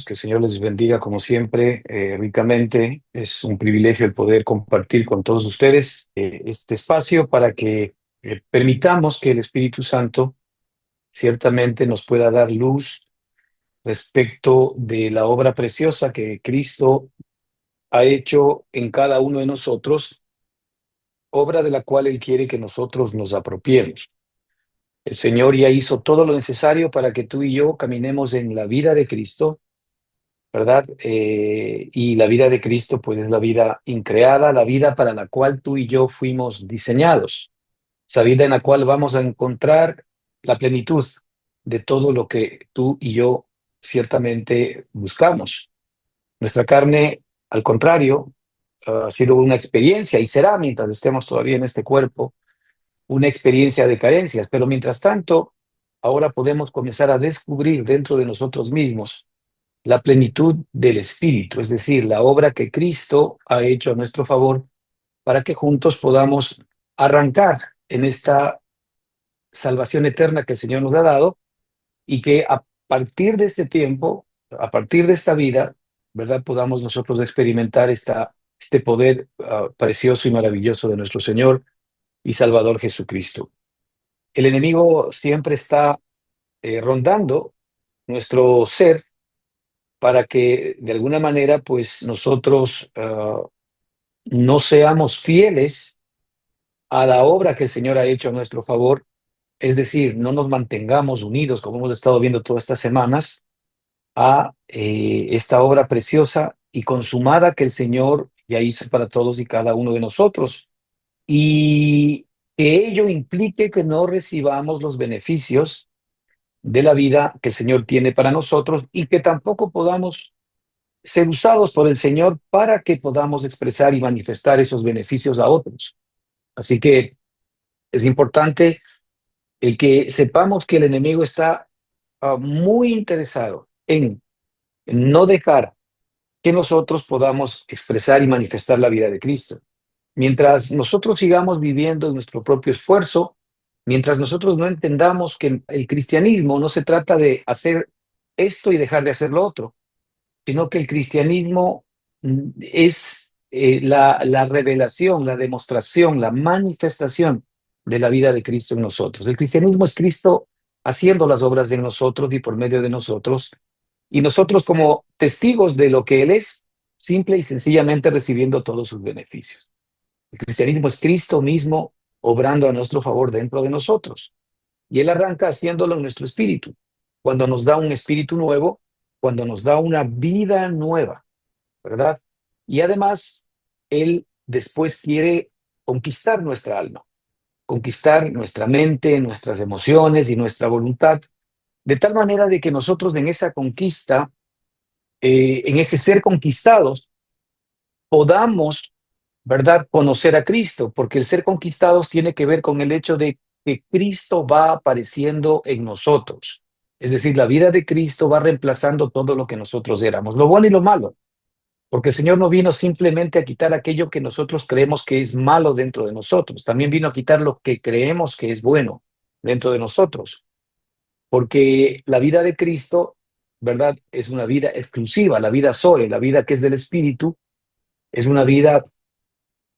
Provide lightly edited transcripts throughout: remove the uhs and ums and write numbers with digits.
Que el Señor les bendiga como siempre, ricamente. Es un privilegio el poder compartir con todos ustedes este espacio para que permitamos que el Espíritu Santo ciertamente nos pueda dar luz respecto de la obra preciosa que Cristo ha hecho en cada uno de nosotros, obra de la cual Él quiere que nosotros nos apropiemos. El Señor ya hizo todo lo necesario para que tú y yo caminemos en la vida de Cristo, ¿verdad? Y la vida de Cristo, pues es la vida increada, la vida para la cual tú y yo fuimos diseñados, esa vida en la cual vamos a encontrar la plenitud de todo lo que tú y yo ciertamente buscamos. Nuestra carne, al contrario, ha sido una experiencia y será mientras estemos todavía en este cuerpo, una experiencia de carencias, pero mientras tanto, ahora podemos comenzar a descubrir dentro de nosotros mismos la plenitud del Espíritu, es decir, la obra que Cristo ha hecho a nuestro favor para que juntos podamos arrancar en esta salvación eterna que el Señor nos ha dado y que a partir de este tiempo, a partir de esta vida, ¿verdad? Podamos nosotros experimentar este poder precioso y maravilloso de nuestro Señor y Salvador Jesucristo. El enemigo siempre está rondando nuestro ser para que de alguna manera pues nosotros no seamos fieles a la obra que el Señor ha hecho a nuestro favor, es decir, no nos mantengamos unidos, como hemos estado viendo todas estas semanas, a esta obra preciosa y consumada que el Señor ya hizo para todos y cada uno de nosotros, y que ello implique que no recibamos los beneficios de la vida que el Señor tiene para nosotros y que tampoco podamos ser usados por el Señor para que podamos expresar y manifestar esos beneficios a otros. Así que es importante el que sepamos que el enemigo está muy interesado en no dejar que nosotros podamos expresar y manifestar la vida de Cristo. Mientras nosotros sigamos viviendo en nuestro propio esfuerzo, mientras nosotros no entendamos que el cristianismo no se trata de hacer esto y dejar de hacer lo otro, sino que el cristianismo es la revelación, la demostración, la manifestación de la vida de Cristo en nosotros. El cristianismo es Cristo haciendo las obras de nosotros y por medio de nosotros, y nosotros como testigos de lo que Él es, simple y sencillamente recibiendo todos sus beneficios. El cristianismo es Cristo mismo obrando a nuestro favor dentro de nosotros. Y Él arranca haciéndolo en nuestro espíritu. Cuando nos da un espíritu nuevo, cuando nos da una vida nueva, ¿verdad? Y además, Él después quiere conquistar nuestra alma, conquistar nuestra mente, nuestras emociones y nuestra voluntad, de tal manera de que nosotros en esa conquista, en ese ser conquistados, podamos, ¿verdad?, conocer a Cristo, porque el ser conquistados tiene que ver con el hecho de que Cristo va apareciendo en nosotros. Es decir, la vida de Cristo va reemplazando todo lo que nosotros éramos, lo bueno y lo malo, porque el Señor no vino simplemente a quitar aquello que nosotros creemos que es malo dentro de nosotros, también vino a quitar lo que creemos que es bueno dentro de nosotros, porque la vida de Cristo, ¿verdad?, es una vida exclusiva, la vida Zoe, la vida que es del Espíritu, es una vida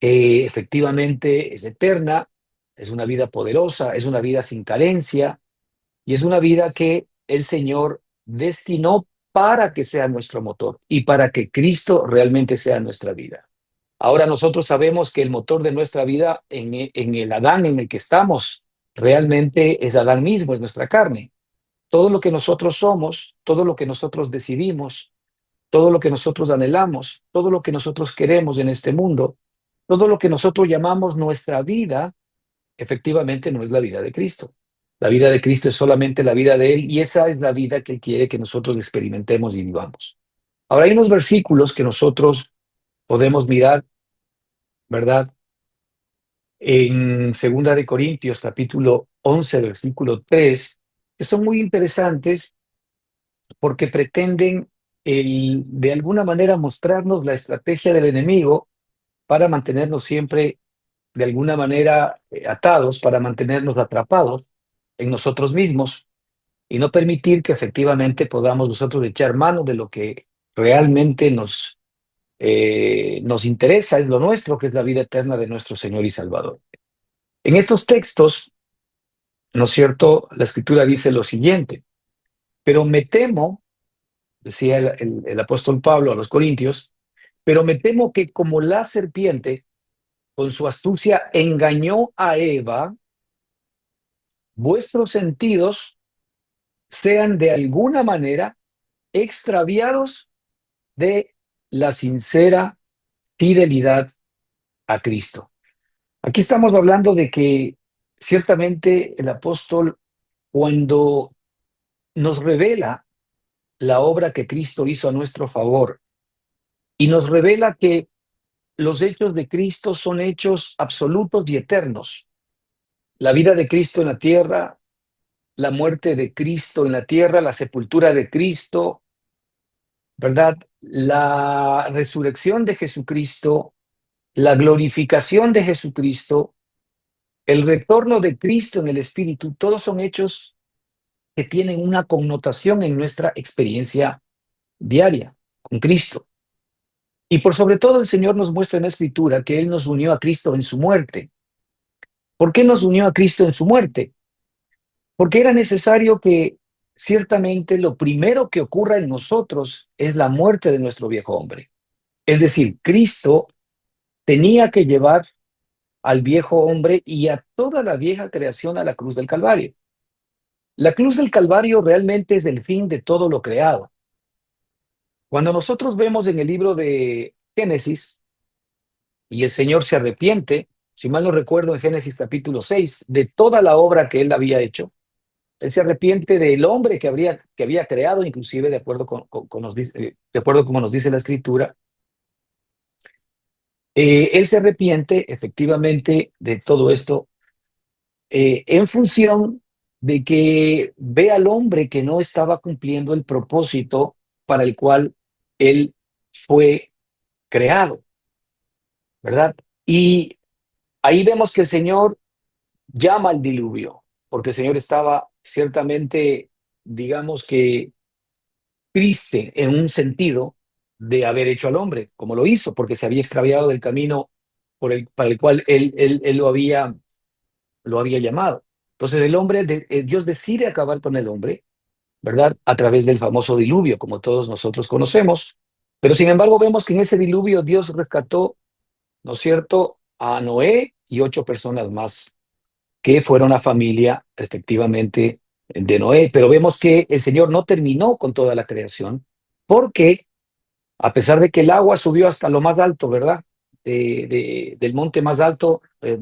efectivamente es eterna, es una vida poderosa, es una vida sin carencia y es una vida que el Señor destinó para que sea nuestro motor y para que Cristo realmente sea nuestra vida. Ahora nosotros sabemos que el motor de nuestra vida en el Adán en el que estamos realmente es Adán mismo, es nuestra carne. Todo lo que nosotros somos, todo lo que nosotros decidimos, todo lo que nosotros anhelamos, todo lo que nosotros queremos en este mundo, todo lo que nosotros llamamos nuestra vida, efectivamente no es la vida de Cristo. La vida de Cristo es solamente la vida de Él y esa es la vida que Él quiere que nosotros experimentemos y vivamos. Ahora hay unos versículos que nosotros podemos mirar, ¿verdad? En Segunda de Corintios, capítulo 11, versículo 3, que son muy interesantes porque pretenden de alguna manera mostrarnos la estrategia del enemigo para mantenernos siempre de alguna manera atados, para mantenernos atrapados en nosotros mismos. y no permitir que efectivamente podamos nosotros echar mano de lo que realmente nos interesa, es lo nuestro, que es la vida eterna de nuestro Señor y Salvador. En estos textos, ¿no es cierto? La Escritura dice lo siguiente: pero me temo, decía el apóstol Pablo a los Corintios, pero me temo que como la serpiente con su astucia engañó a Eva, vuestros sentidos sean de alguna manera extraviados de la sincera fidelidad a Cristo. Aquí estamos hablando de que ciertamente el apóstol, cuando nos revela la obra que Cristo hizo a nuestro favor y nos revela que los hechos de Cristo son hechos absolutos y eternos, la vida de Cristo en la tierra, la muerte de Cristo en la tierra, la sepultura de Cristo, ¿verdad? La resurrección de Jesucristo, la glorificación de Jesucristo, el retorno de Cristo en el Espíritu, todos son hechos que tienen una connotación en nuestra experiencia diaria con Cristo. Y por sobre todo el Señor nos muestra en la Escritura que Él nos unió a Cristo en su muerte. ¿Por qué nos unió a Cristo en su muerte? Porque era necesario que ciertamente lo primero que ocurra en nosotros es la muerte de nuestro viejo hombre. Es decir, Cristo tenía que llevar al viejo hombre y a toda la vieja creación a la cruz del Calvario. La cruz del Calvario realmente es el fin de todo lo creado. Cuando nosotros vemos en el libro de Génesis y el Señor se arrepiente, si mal no recuerdo en Génesis capítulo 6, de toda la obra que él había hecho, él se arrepiente del hombre que había creado, inclusive de acuerdo de acuerdo como nos dice la Escritura. Él se arrepiente efectivamente de todo esto en función de que ve al hombre que no estaba cumpliendo el propósito para el cual él fue creado, ¿verdad? Y ahí vemos que el Señor llama al diluvio, porque el Señor estaba ciertamente, digamos que, triste en un sentido de haber hecho al hombre, como lo hizo, porque se había extraviado del camino para el cual él lo había llamado. Entonces Dios decide acabar con el hombre, ¿verdad? A través del famoso diluvio, como todos nosotros conocemos. Pero sin embargo vemos que en ese diluvio Dios rescató, ¿no es cierto?, a Noé y 8 personas más que fueron la familia efectivamente de Noé. Pero vemos que el Señor no terminó con toda la creación, porque a pesar de que el agua subió hasta lo más alto, ¿verdad? Del monte más alto que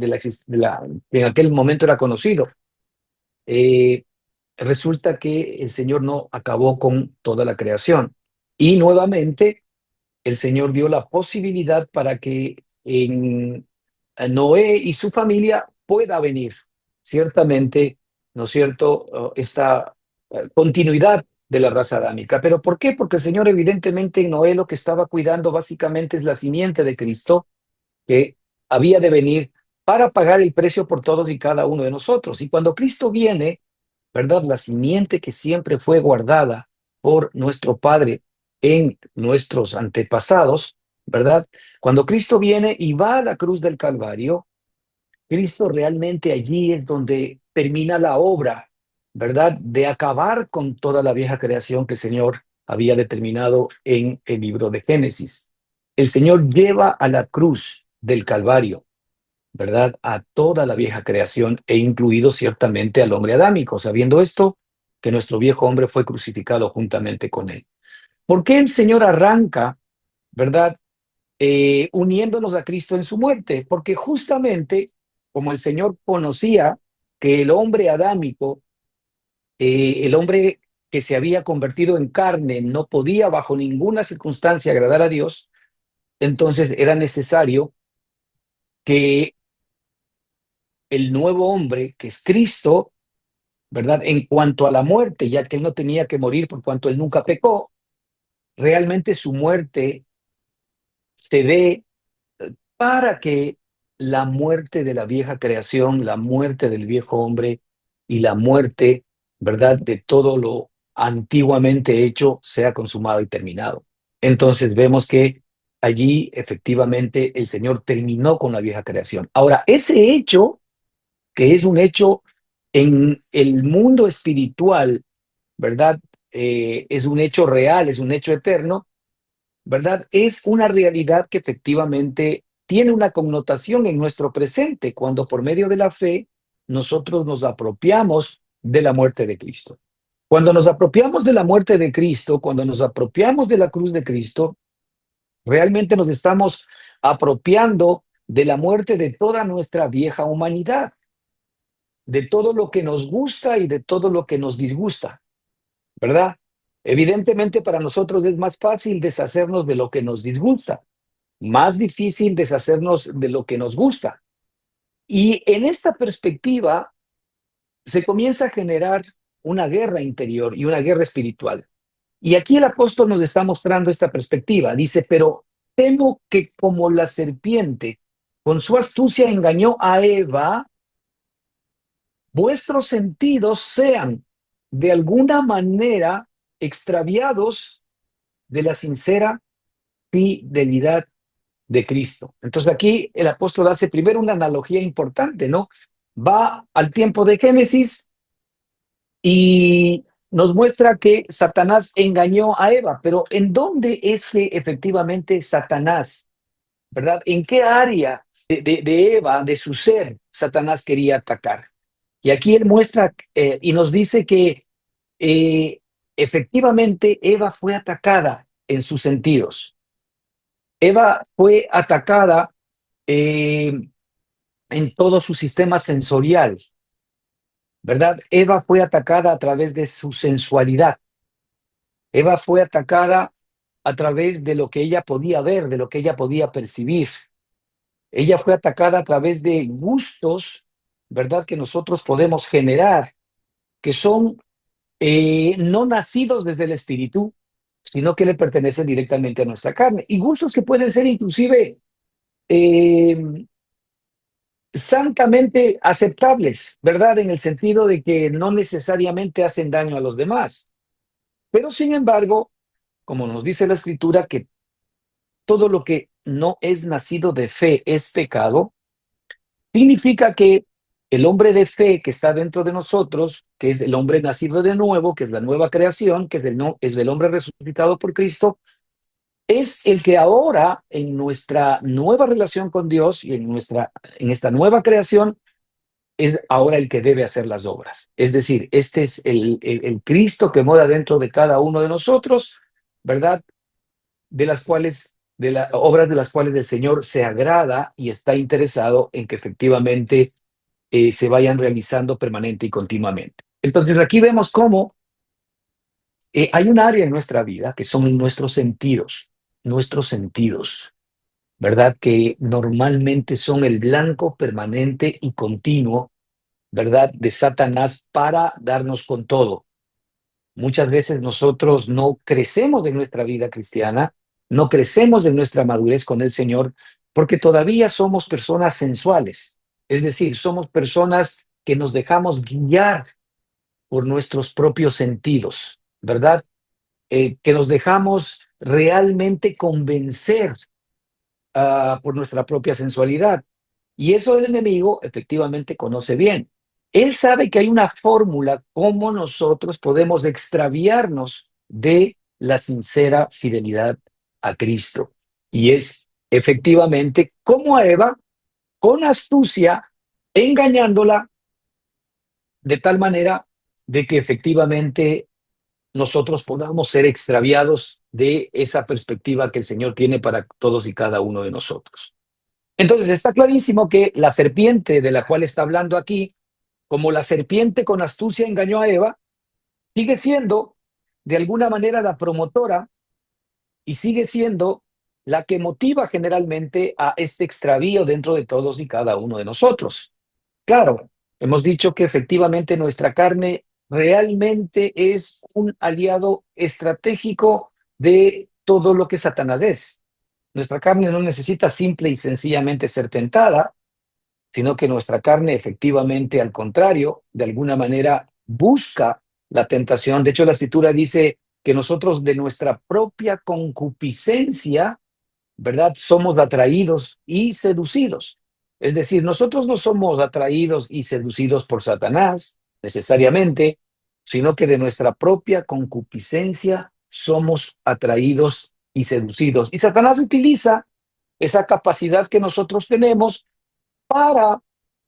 en aquel momento era conocido, eh, resulta que el Señor no acabó con toda la creación. Y nuevamente el Señor dio la posibilidad para que Noé y su familia pueda venir, ciertamente, ¿no es cierto?, esta continuidad de la raza adámica. ¿Pero por qué? Porque el Señor evidentemente en Noé lo que estaba cuidando básicamente es la simiente de Cristo que había de venir para pagar el precio por todos y cada uno de nosotros. Y cuando Cristo viene, ¿verdad? La simiente que siempre fue guardada por nuestro Padre en nuestros antepasados, ¿verdad? Cuando Cristo viene y va a la cruz del Calvario, Cristo realmente allí es donde termina la obra, ¿verdad? De acabar con toda la vieja creación que el Señor había determinado en el libro de Génesis. El Señor lleva a la cruz del Calvario, ¿verdad?, a toda la vieja creación e incluido ciertamente al hombre adámico, sabiendo esto, que nuestro viejo hombre fue crucificado juntamente con él. ¿Por qué el Señor arranca, ¿verdad?, uniéndonos a Cristo en su muerte? Porque justamente como el Señor conocía que el hombre adámico, el hombre que se había convertido en carne, no podía bajo ninguna circunstancia agradar a Dios, entonces era necesario que el nuevo hombre, que es Cristo, ¿verdad?, en cuanto a la muerte, ya que él no tenía que morir por cuanto él nunca pecó, realmente su muerte se dé para que la muerte de la vieja creación, la muerte del viejo hombre y la muerte ¿verdad? De todo lo antiguamente hecho sea consumado y terminado. Entonces vemos que allí efectivamente el Señor terminó con la vieja creación. Ahora, ese hecho, que es un hecho en el mundo espiritual, ¿verdad? Es un hecho real, es un hecho eterno, ¿verdad? Es una realidad que efectivamente tiene una connotación en nuestro presente, cuando por medio de la fe nosotros nos apropiamos de la muerte de Cristo. Cuando nos apropiamos de la muerte de Cristo, cuando nos apropiamos de la cruz de Cristo, realmente nos estamos apropiando de la muerte de toda nuestra vieja humanidad, de todo lo que nos gusta y de todo lo que nos disgusta, ¿verdad? Evidentemente para nosotros es más fácil deshacernos de lo que nos disgusta, más difícil deshacernos de lo que nos gusta. Y en esta perspectiva se comienza a generar una guerra interior y una guerra espiritual. Y aquí el apóstol nos está mostrando esta perspectiva. Dice, pero temo que como la serpiente con su astucia engañó a Eva, vuestros sentidos sean de alguna manera extraviados de la sincera fidelidad de Cristo. Entonces aquí el apóstol hace primero una analogía importante, ¿no? Va al tiempo de Génesis y nos muestra que Satanás engañó a Eva, pero ¿en dónde es que efectivamente Satanás, ¿verdad? ¿En qué área de Eva, de su ser, Satanás quería atacar? Y aquí él muestra y nos dice que eh, efectivamente Eva fue atacada en sus sentidos. Eva fue atacada eh, en todo su sistema sensorial, ¿verdad? Eva fue atacada a través de su sensualidad. Eva fue atacada a través de lo que ella podía ver, de lo que ella podía percibir. Ella fue atacada a través de gustos, ¿verdad? Que nosotros podemos generar, que son no nacidos desde el espíritu, sino que le pertenecen directamente a nuestra carne. Y gustos que pueden ser inclusive eh, santamente aceptables, ¿verdad? En el sentido de que no necesariamente hacen daño a los demás. Pero sin embargo, como nos dice la escritura, que todo lo que no es nacido de fe es pecado, significa que el hombre de fe que está dentro de nosotros, que es el hombre nacido de nuevo, que es la nueva creación, que es el hombre resucitado por Cristo, es el que ahora en nuestra nueva relación con Dios y en esta nueva creación es ahora el que debe hacer las obras. Es decir, este es el Cristo que mora dentro de cada uno de nosotros, ¿verdad? De las cuales, de las obras de las cuales el Señor se agrada y está interesado en que efectivamente se vayan realizando permanente y continuamente. Entonces aquí vemos cómo hay un área en nuestra vida que son nuestros sentidos, ¿verdad? Que normalmente son el blanco permanente y continuo, ¿verdad? De Satanás para darnos con todo. Muchas veces nosotros no crecemos de nuestra vida cristiana, no crecemos de nuestra madurez con el Señor, porque todavía somos personas sensuales. Es decir, somos personas que nos dejamos guiar por nuestros propios sentidos, ¿verdad? Que nos dejamos realmente convencer por nuestra propia sensualidad. Y eso el enemigo efectivamente conoce bien. Él sabe que hay una fórmula cómo nosotros podemos extraviarnos de la sincera fidelidad a Cristo. Y es efectivamente como a Eva, con astucia, engañándola de tal manera de que efectivamente nosotros podamos ser extraviados de esa perspectiva que el Señor tiene para todos y cada uno de nosotros. Entonces está clarísimo que la serpiente de la cual está hablando aquí, como la serpiente con astucia engañó a Eva, sigue siendo de alguna manera la promotora y sigue siendo la que motiva generalmente a este extravío dentro de todos y cada uno de nosotros. Claro, hemos dicho que efectivamente nuestra carne realmente es un aliado estratégico de todo lo que Satanás es. Nuestra carne no necesita simple y sencillamente ser tentada, sino que nuestra carne efectivamente, al contrario, de alguna manera busca la tentación. De hecho, la Escritura dice que nosotros de nuestra propia concupiscencia, ¿verdad? Somos atraídos y seducidos. Es decir, nosotros no somos atraídos y seducidos por Satanás necesariamente, sino que de nuestra propia concupiscencia somos atraídos y seducidos. Y Satanás utiliza esa capacidad que nosotros tenemos para,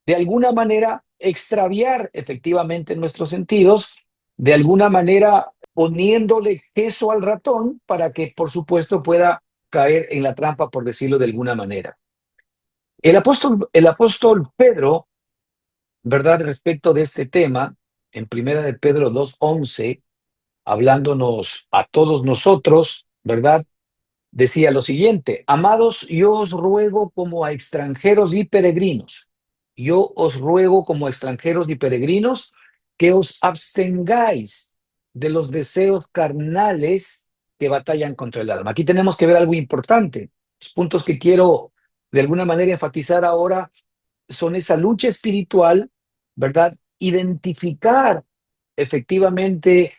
de alguna manera, extraviar efectivamente nuestros sentidos, de alguna manera poniéndole queso al ratón para que, por supuesto, pueda caer en la trampa, por decirlo de alguna manera. El apóstol Pedro, ¿verdad? Respecto de este tema, en Primera de Pedro 2:11, hablándonos a todos nosotros, ¿verdad? Decía lo siguiente: amados, yo os ruego como a extranjeros y peregrinos, yo os ruego como extranjeros y peregrinos que os abstengáis de los deseos carnales que batallan contra el alma. Aquí tenemos que ver algo importante. Los puntos que quiero de alguna manera enfatizar ahora son esa lucha espiritual, ¿verdad? Identificar efectivamente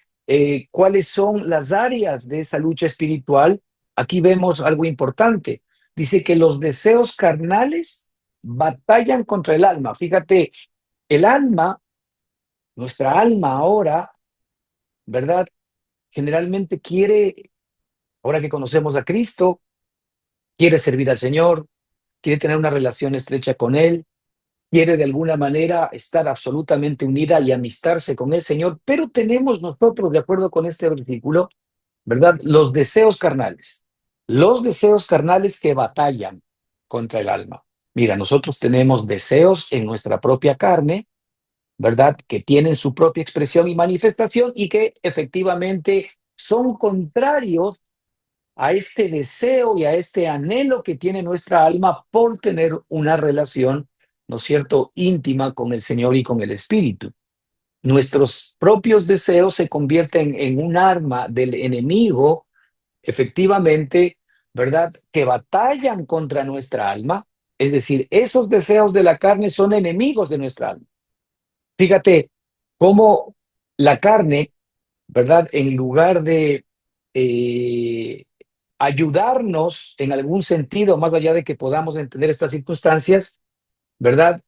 cuáles son las áreas de esa lucha espiritual. Aquí vemos algo importante. Dice que los deseos carnales batallan contra el alma. Fíjate, el alma, nuestra alma ahora, ¿verdad? Generalmente quiere, ahora que conocemos a Cristo, quiere servir al Señor, quiere tener una relación estrecha con Él, quiere de alguna manera estar absolutamente unida y amistarse con el Señor, pero tenemos nosotros, de acuerdo con este versículo, ¿verdad? Los deseos carnales que batallan contra el alma. Mira, nosotros tenemos deseos en nuestra propia carne, ¿verdad? Que tienen su propia expresión y manifestación y que efectivamente son contrarios a este deseo y a este anhelo que tiene nuestra alma por tener una relación, ¿no es cierto?, íntima con el Señor y con el Espíritu. Nuestros propios deseos se convierten en un arma del enemigo, efectivamente, ¿verdad?, que batallan contra nuestra alma. Es decir, esos deseos de la carne son enemigos de nuestra alma. Fíjate cómo la carne, ¿verdad?, en lugar de eh, ayudarnos en algún sentido, más allá de que podamos entender estas circunstancias, ¿verdad?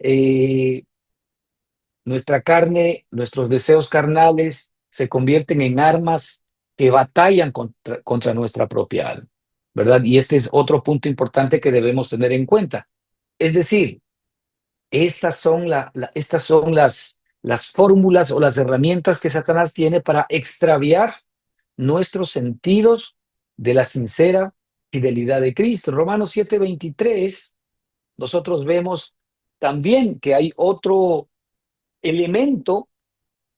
Nuestra carne, nuestros deseos carnales se convierten en armas que batallan contra nuestra propia alma, ¿verdad? Y este es otro punto importante que debemos tener en cuenta. Es decir, estas son las fórmulas o las herramientas que Satanás tiene para extraviar nuestros sentidos de la sincera fidelidad de Cristo. Romanos 7:23, nosotros vemos también que hay otro elemento,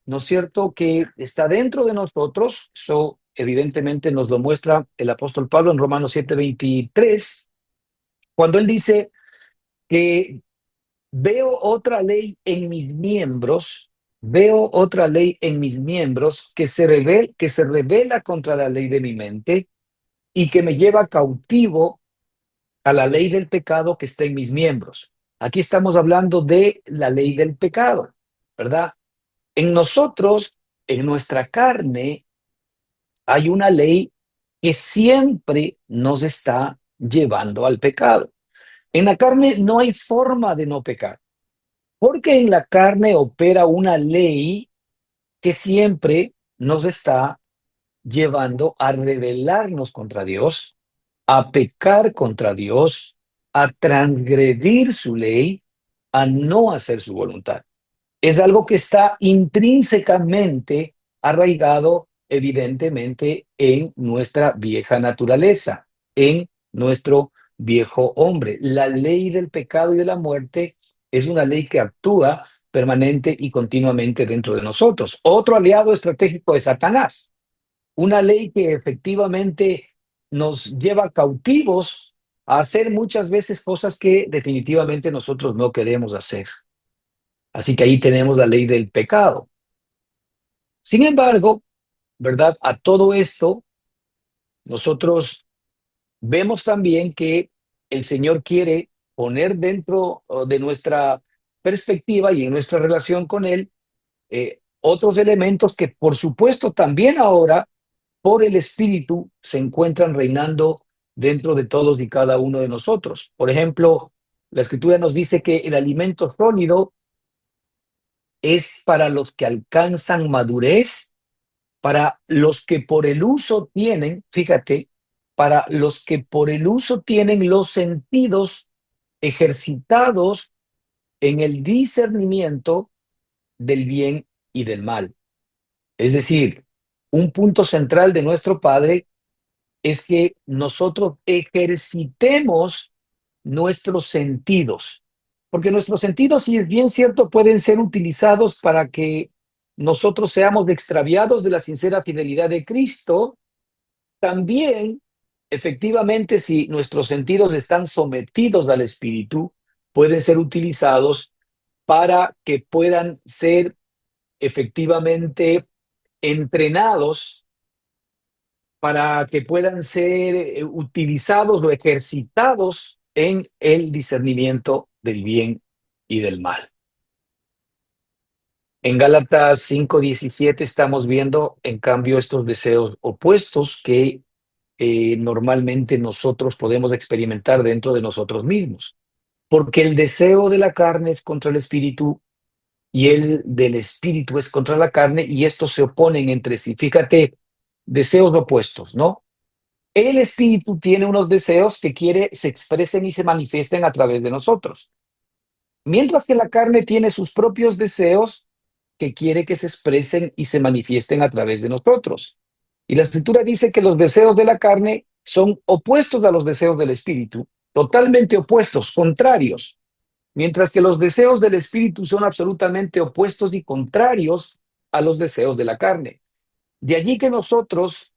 ¿no es cierto?, que está dentro de nosotros. Eso evidentemente nos lo muestra el apóstol Pablo en Romanos 7:23, cuando él dice que veo otra ley en mis miembros, veo otra ley en mis miembros que se revela contra la ley de mi mente y que me lleva cautivo a la ley del pecado que está en mis miembros. Aquí estamos hablando de la ley del pecado, ¿verdad? En nosotros, en nuestra carne, hay una ley que siempre nos está llevando al pecado. En la carne no hay forma de no pecar, porque en la carne opera una ley que siempre nos está llevando a rebelarnos contra Dios, a pecar contra Dios, a transgredir su ley, a no hacer su voluntad. Es algo que está intrínsecamente arraigado, evidentemente, en nuestra vieja naturaleza, en nuestro viejo hombre. La ley del pecado y de la muerte es una ley que actúa permanente y continuamente dentro de nosotros. Otro aliado estratégico es Satanás, una ley que efectivamente nos lleva cautivos a hacer muchas veces cosas que definitivamente nosotros no queremos hacer. Así que ahí tenemos la ley del pecado. Sin embargo, ¿verdad? A todo esto, nosotros vemos también que el Señor quiere poner dentro de nuestra perspectiva y en nuestra relación con Él otros elementos que, por supuesto, también ahora, por el Espíritu, se encuentran reinando dentro de todos y cada uno de nosotros. Por ejemplo, la Escritura nos dice que el alimento sólido es para los que alcanzan madurez, para los que por el uso tienen, fíjate, para los que por el uso tienen los sentidos ejercitados en el discernimiento del bien y del mal. Es decir, un punto central de nuestro Padre es que nosotros ejercitemos nuestros sentidos, porque nuestros sentidos, si es bien cierto, pueden ser utilizados para que nosotros seamos extraviados de la sincera fidelidad de Cristo. También, efectivamente, si nuestros sentidos están sometidos al Espíritu, pueden ser utilizados para que puedan ser efectivamente entrenados, para que puedan ser utilizados o ejercitados en el discernimiento del bien y del mal. En Gálatas 5:17 estamos viendo, en cambio, estos deseos opuestos que normalmente nosotros podemos experimentar dentro de nosotros mismos. Porque el deseo de la carne es contra el espíritu y el del espíritu es contra la carne, y estos se oponen entre sí. Fíjate, deseos opuestos, ¿no? El espíritu tiene unos deseos que quiere se expresen y se manifiesten a través de nosotros, mientras que la carne tiene sus propios deseos que quiere que se expresen y se manifiesten a través de nosotros. Y la escritura dice que los deseos de la carne son opuestos a los deseos del espíritu, totalmente opuestos, contrarios, mientras que los deseos del espíritu son absolutamente opuestos y contrarios a los deseos de la carne. De allí que nosotros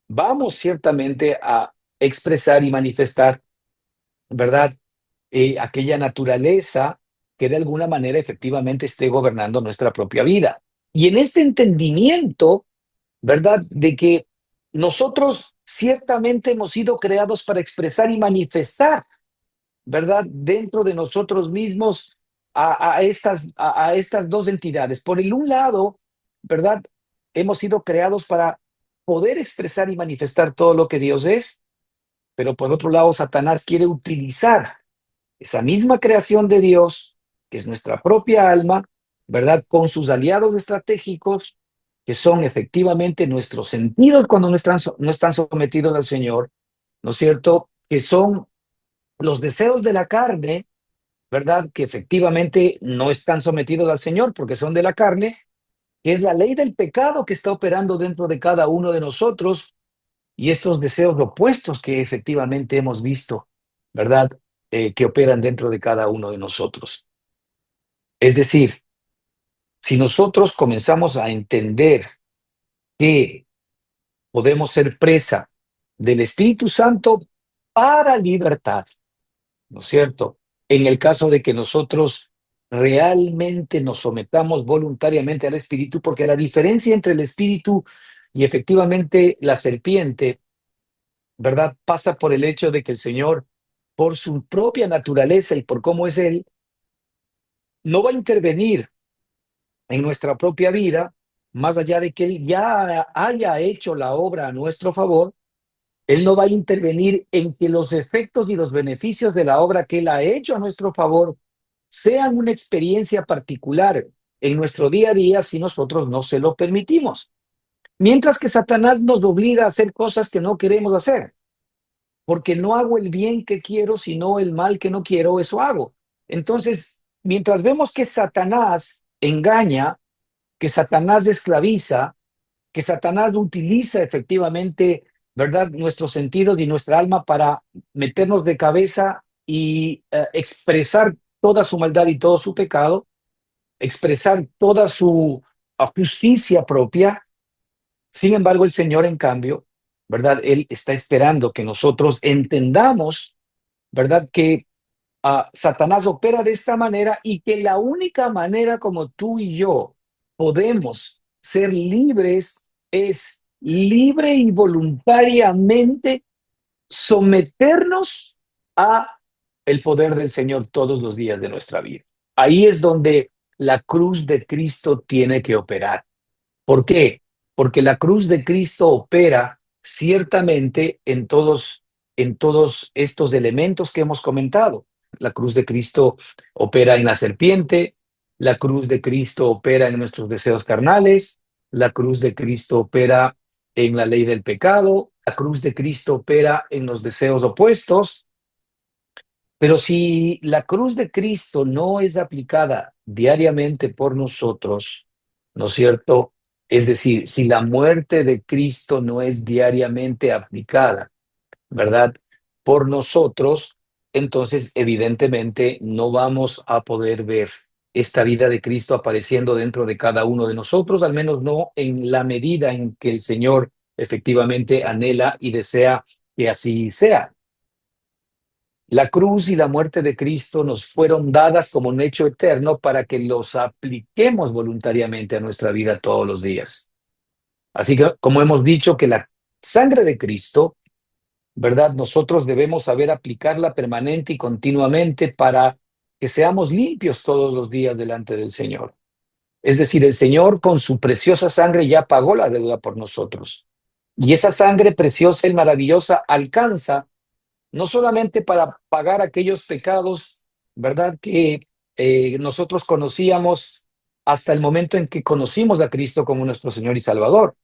vamos ciertamente a expresar y manifestar, ¿verdad? Aquella naturaleza que de alguna manera efectivamente esté gobernando nuestra propia vida. Y en este entendimiento, ¿verdad? De que nosotros ciertamente hemos sido creados para expresar y manifestar, ¿verdad? Dentro de nosotros mismos a estas dos entidades. Por el un lado, ¿verdad? Hemos sido creados para poder expresar y manifestar todo lo que Dios es, pero por otro lado, Satanás quiere utilizar esa misma creación de Dios, que es nuestra propia alma, ¿verdad? Con sus aliados estratégicos, que son efectivamente nuestros sentidos cuando no están sometidos al Señor, ¿no es cierto? Que son los deseos de la carne, ¿verdad? Que efectivamente no están sometidos al Señor porque son de la carne, que es la ley del pecado que está operando dentro de cada uno de nosotros, y estos deseos opuestos que efectivamente hemos visto, ¿verdad? Que operan dentro de cada uno de nosotros. Es decir, si nosotros comenzamos a entender que podemos ser presa del Espíritu Santo para libertad, ¿no es cierto? En el caso de que nosotros realmente nos sometamos voluntariamente al Espíritu, porque la diferencia entre el Espíritu y efectivamente la serpiente, ¿verdad? Pasa por el hecho de que el Señor, por su propia naturaleza y por cómo es Él, no va a intervenir en nuestra propia vida, más allá de que Él ya haya hecho la obra a nuestro favor. Él no va a intervenir en que los efectos y los beneficios de la obra que Él ha hecho a nuestro favor sean una experiencia particular en nuestro día a día si nosotros no se lo permitimos. Mientras que Satanás nos obliga a hacer cosas que no queremos hacer, porque no hago el bien que quiero, sino el mal que no quiero, eso hago. Entonces, mientras vemos que Satanás engaña, que Satanás esclaviza, que Satanás utiliza efectivamente, ¿verdad?, nuestros sentidos y nuestra alma para meternos de cabeza y expresar toda su maldad y todo su pecado, expresar toda su justicia propia. Sin embargo, el Señor, en cambio, ¿verdad? Él está esperando que nosotros entendamos, ¿verdad?, que Satanás opera de esta manera, y que la única manera como tú y yo podemos ser libres es libre y voluntariamente someternos a el poder del Señor todos los días de nuestra vida. Ahí es donde la cruz de Cristo tiene que operar. ¿Por qué? Porque la cruz de Cristo opera ciertamente en todos estos elementos que hemos comentado. La cruz de Cristo opera en la serpiente, la cruz de Cristo opera en nuestros deseos carnales, la cruz de Cristo opera en la ley del pecado, la cruz de Cristo opera en los deseos opuestos, pero si la cruz de Cristo no es aplicada diariamente por nosotros, ¿no es cierto? Es decir, si la muerte de Cristo no es diariamente aplicada, ¿verdad? Por nosotros, entonces evidentemente no vamos a poder ver esta vida de Cristo apareciendo dentro de cada uno de nosotros, al menos no en la medida en que el Señor efectivamente anhela y desea que así sea. La cruz y la muerte de Cristo nos fueron dadas como un hecho eterno para que los apliquemos voluntariamente a nuestra vida todos los días. Así que, como hemos dicho, que la sangre de Cristo, ¿verdad? Nosotros debemos saber aplicarla permanente y continuamente para que seamos limpios todos los días delante del Señor. Es decir, el Señor con su preciosa sangre ya pagó la deuda por nosotros. Y esa sangre preciosa y maravillosa alcanza no solamente para pagar aquellos pecados, ¿verdad? Que nosotros conocíamos hasta el momento en que conocimos a Cristo como nuestro Señor y Salvador,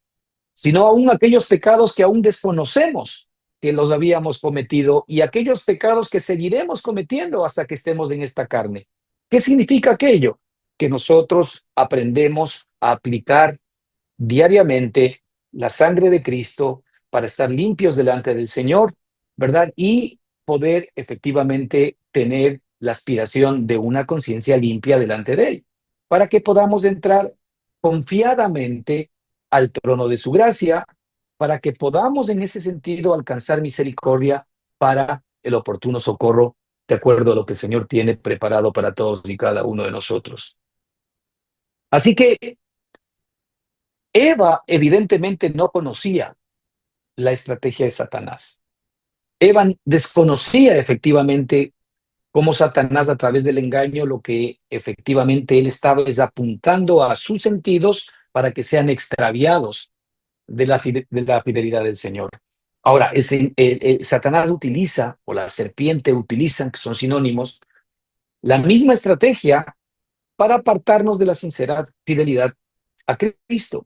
sino aún aquellos pecados que aún desconocemos que los habíamos cometido y aquellos pecados que seguiremos cometiendo hasta que estemos en esta carne. ¿Qué significa aquello? Que nosotros aprendemos a aplicar diariamente la sangre de Cristo para estar limpios delante del Señor, ¿verdad? Y poder efectivamente tener la aspiración de una conciencia limpia delante de Él, para que podamos entrar confiadamente al trono de su gracia, para que podamos en ese sentido alcanzar misericordia para el oportuno socorro, de acuerdo a lo que el Señor tiene preparado para todos y cada uno de nosotros. Así que Eva evidentemente no conocía la estrategia de Satanás. Eva desconocía efectivamente cómo Satanás a través del engaño lo que efectivamente él estaba es apuntando a sus sentidos para que sean extraviados de la fidelidad del Señor. Ahora, Satanás utiliza, o la serpiente utilizan, que son sinónimos, la misma estrategia para apartarnos de la sincera fidelidad a Cristo.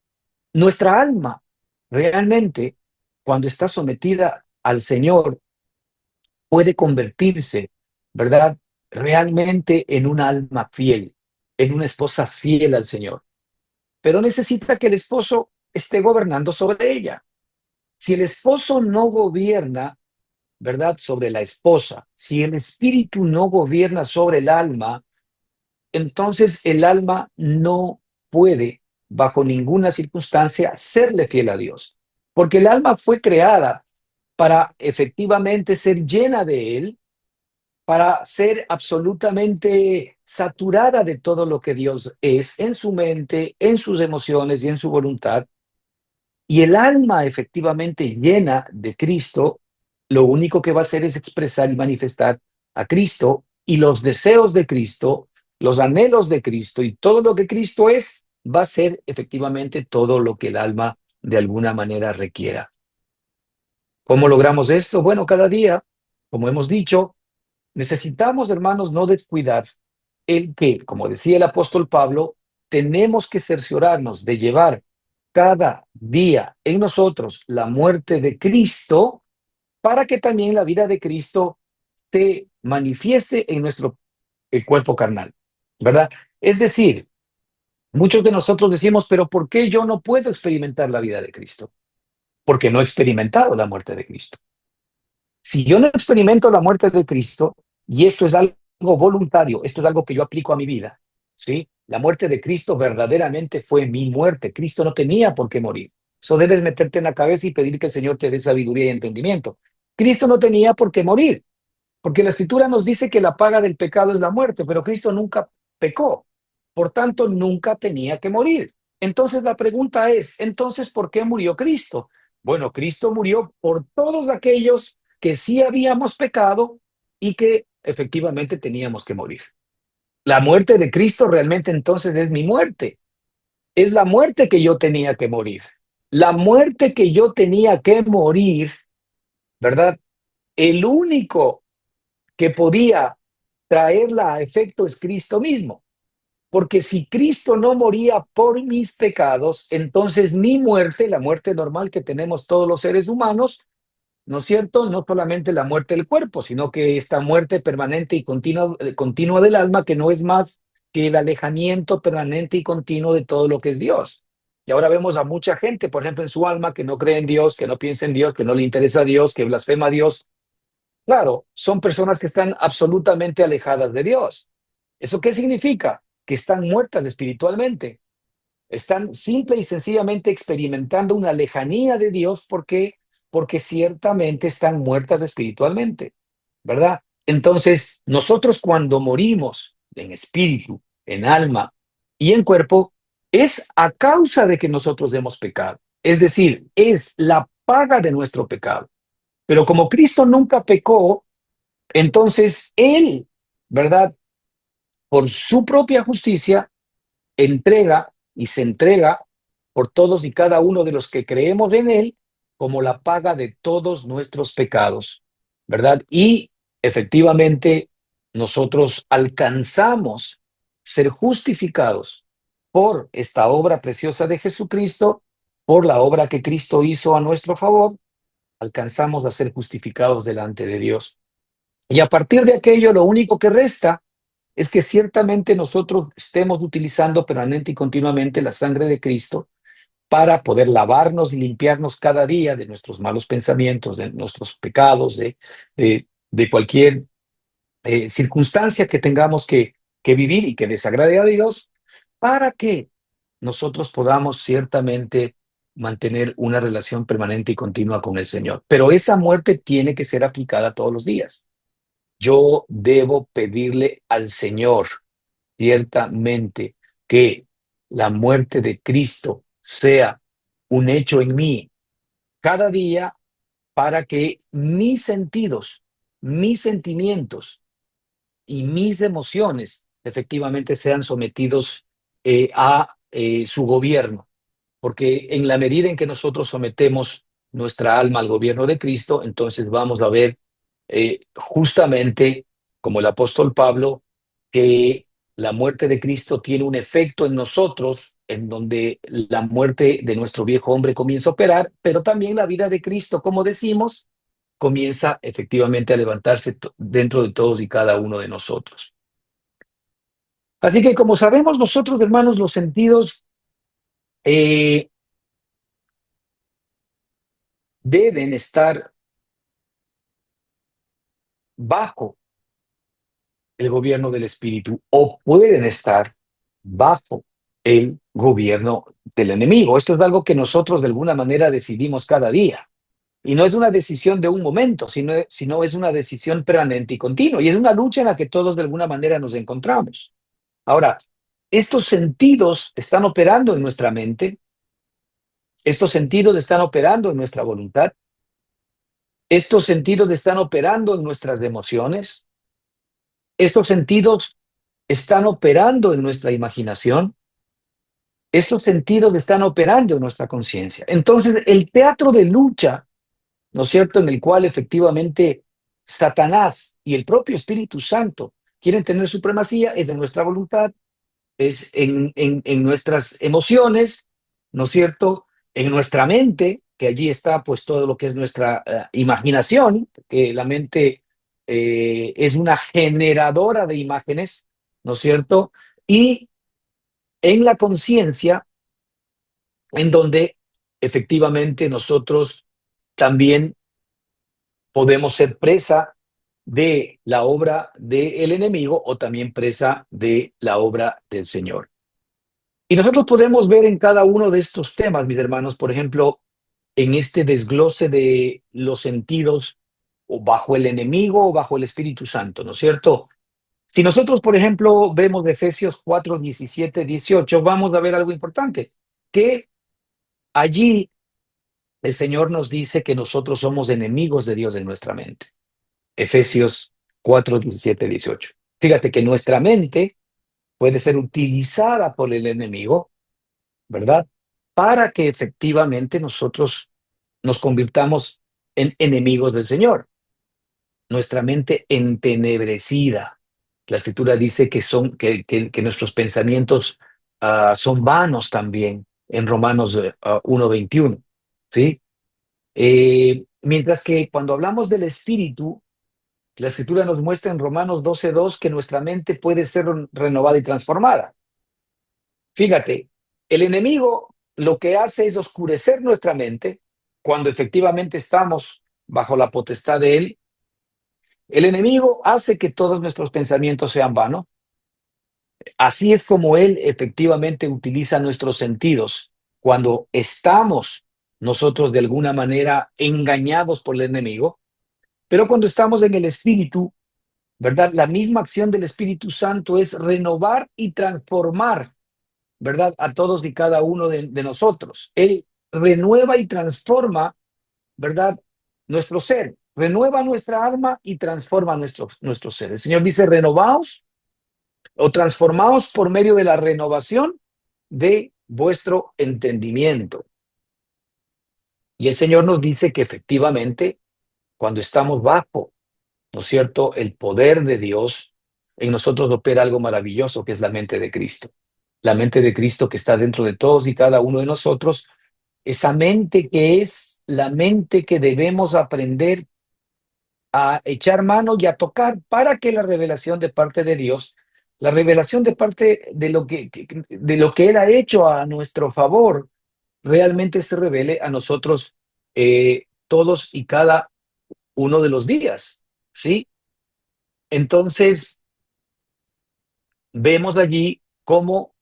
Nuestra alma realmente, cuando está sometida al Señor, puede convertirse, ¿verdad? Realmente en un alma fiel, en una esposa fiel al Señor. Pero necesita que el esposo esté gobernando sobre ella. Si el esposo no gobierna, ¿verdad? Sobre la esposa, si el espíritu no gobierna sobre el alma, entonces el alma no puede, bajo ninguna circunstancia, serle fiel a Dios. Porque el alma fue creada para efectivamente ser llena de Él, para ser absolutamente saturada de todo lo que Dios es en su mente, en sus emociones y en su voluntad. Y el alma efectivamente llena de Cristo, lo único que va a hacer es expresar y manifestar a Cristo y los deseos de Cristo, los anhelos de Cristo y todo lo que Cristo es, va a ser efectivamente todo lo que el alma de alguna manera requiera. ¿Cómo logramos esto? Bueno, cada día, como hemos dicho, necesitamos, hermanos, no descuidar el que, como decía el apóstol Pablo, tenemos que cerciorarnos de llevar cada día en nosotros la muerte de Cristo para que también la vida de Cristo se manifieste en nuestro cuerpo carnal, ¿verdad? Es decir, muchos de nosotros decimos, pero ¿por qué yo no puedo experimentar la vida de Cristo? Porque no he experimentado la muerte de Cristo. Si yo no experimento la muerte de Cristo, y esto es algo voluntario, esto es algo que yo aplico a mi vida, ¿sí? La muerte de Cristo verdaderamente fue mi muerte. Cristo no tenía por qué morir. Eso debes meterte en la cabeza y pedir que el Señor te dé sabiduría y entendimiento. Cristo no tenía por qué morir, porque la Escritura nos dice que la paga del pecado es la muerte, pero Cristo nunca pecó. Por tanto, nunca tenía que morir. Entonces la pregunta es, entonces, ¿por qué murió Cristo? Bueno, Cristo murió por todos aquellos que sí habíamos pecado y que efectivamente teníamos que morir. La muerte de Cristo realmente entonces es mi muerte. Es la muerte que yo tenía que morir. La muerte que yo tenía que morir, ¿verdad? El único que podía traerla a efecto es Cristo mismo. Porque si Cristo no moría por mis pecados, entonces mi muerte, la muerte normal que tenemos todos los seres humanos, ¿no es cierto? No solamente la muerte del cuerpo, sino que esta muerte permanente y continua del alma, que no es más que el alejamiento permanente y continuo de todo lo que es Dios. Y ahora vemos a mucha gente, por ejemplo, en su alma, que no cree en Dios, que no piensa en Dios, que no le interesa a Dios, que blasfema a Dios. Claro, son personas que están absolutamente alejadas de Dios. ¿Eso qué significa? Que están muertas espiritualmente. Están simple y sencillamente experimentando una lejanía de Dios porque ciertamente están muertas espiritualmente, ¿verdad? Entonces, nosotros cuando morimos en espíritu, en alma y en cuerpo, es a causa de que nosotros hemos pecado. Es decir, es la paga de nuestro pecado. Pero como Cristo nunca pecó, entonces Él, ¿verdad? Por su propia justicia, entrega y se entrega por todos y cada uno de los que creemos en Él como la paga de todos nuestros pecados, ¿verdad? Y efectivamente nosotros alcanzamos ser justificados por esta obra preciosa de Jesucristo, por la obra que Cristo hizo a nuestro favor, alcanzamos a ser justificados delante de Dios. Y a partir de aquello, lo único que resta es que ciertamente nosotros estemos utilizando permanente y continuamente la sangre de Cristo para poder lavarnos y limpiarnos cada día de nuestros malos pensamientos, de nuestros pecados, de cualquier circunstancia que tengamos que vivir y que desagrade a Dios, para que nosotros podamos ciertamente mantener una relación permanente y continua con el Señor. Pero esa muerte tiene que ser aplicada todos los días. Yo debo pedirle al Señor ciertamente que la muerte de Cristo sea un hecho en mí cada día para que mis sentidos, mis sentimientos y mis emociones efectivamente sean sometidos a su gobierno, porque en la medida en que nosotros sometemos nuestra alma al gobierno de Cristo, entonces vamos a ver justamente, como el apóstol Pablo, que la muerte de Cristo tiene un efecto en nosotros, en donde la muerte de nuestro viejo hombre comienza a operar, pero también la vida de Cristo, como decimos, comienza efectivamente a levantarse dentro de todos y cada uno de nosotros. Así que como sabemos nosotros, hermanos, los sentidos eh, deben estar bajo el gobierno del espíritu o pueden estar bajo el gobierno del enemigo. Esto es algo que nosotros de alguna manera decidimos cada día. Y no es una decisión de un momento, sino es una decisión permanente y continua. Y es una lucha en la que todos de alguna manera nos encontramos. Ahora, estos sentidos están operando en nuestra mente, estos sentidos están operando en nuestra voluntad, estos sentidos están operando en nuestras emociones, estos sentidos están operando en nuestra imaginación, estos sentidos están operando en nuestra conciencia. Entonces, el teatro de lucha, ¿no es cierto?, en el cual efectivamente Satanás y el propio Espíritu Santo quieren tener supremacía, es en nuestra voluntad, es en nuestras emociones, ¿no es cierto?, en nuestra mente, que allí está pues todo lo que es nuestra imaginación, que la mente es una generadora de imágenes, ¿no es cierto? Y en la conciencia, en donde efectivamente nosotros también podemos ser presa de la obra del enemigo o también presa de la obra del Señor. Y nosotros podemos ver en cada uno de estos temas, mis hermanos, por ejemplo, en este desglose de los sentidos o bajo el enemigo o bajo el Espíritu Santo, ¿no es cierto? Si nosotros, por ejemplo, vemos de Efesios 4, 17, 18, vamos a ver algo importante, que allí el Señor nos dice que nosotros somos enemigos de Dios en nuestra mente. Efesios 4, 17, 18. Fíjate que nuestra mente puede ser utilizada por el enemigo, ¿verdad? Para que efectivamente nosotros nos convirtamos en enemigos del Señor. Nuestra mente entenebrecida. La Escritura dice que nuestros pensamientos son vanos también en Romanos 1:21, ¿sí? Mientras que cuando hablamos del Espíritu, la Escritura nos muestra en Romanos 12:2 que nuestra mente puede ser renovada y transformada. Fíjate, el enemigo lo que hace es oscurecer nuestra mente cuando efectivamente estamos bajo la potestad de él. El enemigo hace que todos nuestros pensamientos sean vanos. Así es como él efectivamente utiliza nuestros sentidos cuando estamos nosotros de alguna manera engañados por el enemigo. Pero cuando estamos en el Espíritu, ¿verdad? La misma acción del Espíritu Santo es renovar y transformar, ¿verdad? A todos y cada uno de nosotros. Él renueva y transforma, ¿verdad? Nuestro ser, renueva nuestra alma y transforma nuestro ser. El Señor dice, renovaos o transformaos por medio de la renovación de vuestro entendimiento. Y el Señor nos dice que efectivamente, cuando estamos bajo, ¿no es cierto?, el poder de Dios, en nosotros opera algo maravilloso que es la mente de Cristo. La mente de Cristo que está dentro de todos y cada uno de nosotros, esa mente que es la mente que debemos aprender a echar mano y a tocar para que la revelación de parte de Dios, la revelación de parte de lo que Él ha hecho a nuestro favor, realmente se revele a nosotros todos y cada uno de los días, ¿sí? Entonces, vemos allí cómo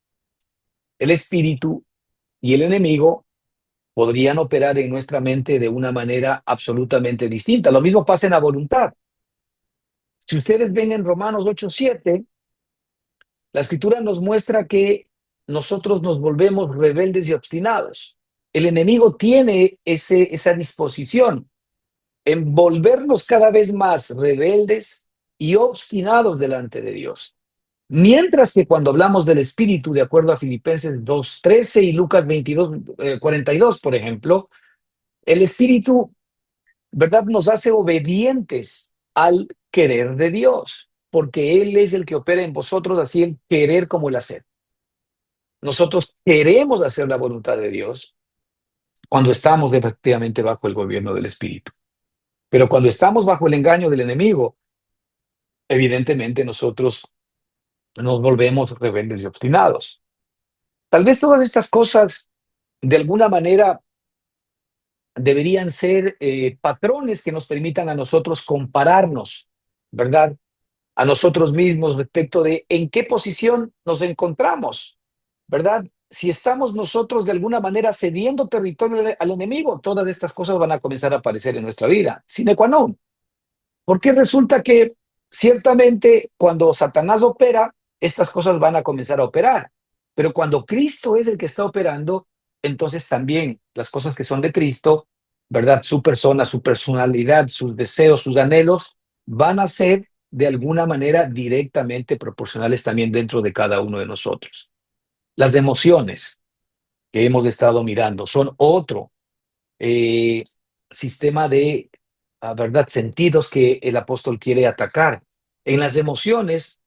el espíritu y el enemigo podrían operar en nuestra mente de una manera absolutamente distinta. Lo mismo pasa en la voluntad. Si ustedes ven en Romanos 8:7, la escritura nos muestra que nosotros nos volvemos rebeldes y obstinados. El enemigo tiene esa disposición en volvernos cada vez más rebeldes y obstinados delante de Dios. Mientras que cuando hablamos del Espíritu, de acuerdo a Filipenses 2:13 y Lucas 22:42, por ejemplo, el Espíritu, ¿verdad?, nos hace obedientes al querer de Dios, porque Él es el que opera en vosotros, así el querer como el hacer. Nosotros queremos hacer la voluntad de Dios cuando estamos efectivamente bajo el gobierno del Espíritu. Pero cuando estamos bajo el engaño del enemigo, evidentemente nosotros nos volvemos rebeldes y obstinados. Tal vez todas estas cosas, de alguna manera, deberían ser patrones que nos permitan a nosotros compararnos, ¿verdad?, a nosotros mismos respecto de en qué posición nos encontramos, ¿verdad? Si estamos nosotros de alguna manera cediendo territorio al enemigo, todas estas cosas van a comenzar a aparecer en nuestra vida, sine qua non. Porque resulta que ciertamente cuando Satanás opera, estas cosas van a comenzar a operar. Pero cuando Cristo es el que está operando, entonces también las cosas que son de Cristo, ¿verdad? Su persona, su personalidad, sus deseos, sus anhelos, van a ser de alguna manera directamente proporcionales también dentro de cada uno de nosotros. Las emociones que hemos estado mirando son otro eh, sistema de, ¿verdad?, sentidos que el apóstol quiere atacar. En las emociones,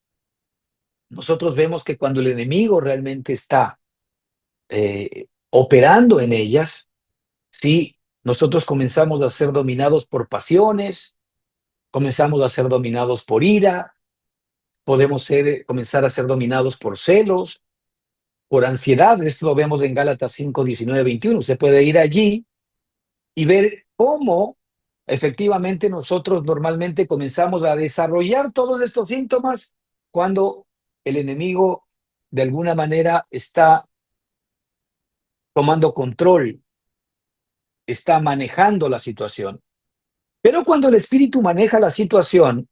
nosotros vemos que cuando el enemigo realmente está operando en ellas, sí, nosotros comenzamos a ser dominados por pasiones, comenzamos a ser dominados por ira, podemos comenzar a ser dominados por celos, por ansiedad. Esto lo vemos en Gálatas 5:19-21. Usted puede ir allí y ver cómo efectivamente nosotros normalmente comenzamos a desarrollar todos estos síntomas cuando el enemigo de alguna manera está tomando control, está manejando la situación. Pero cuando el espíritu maneja la situación,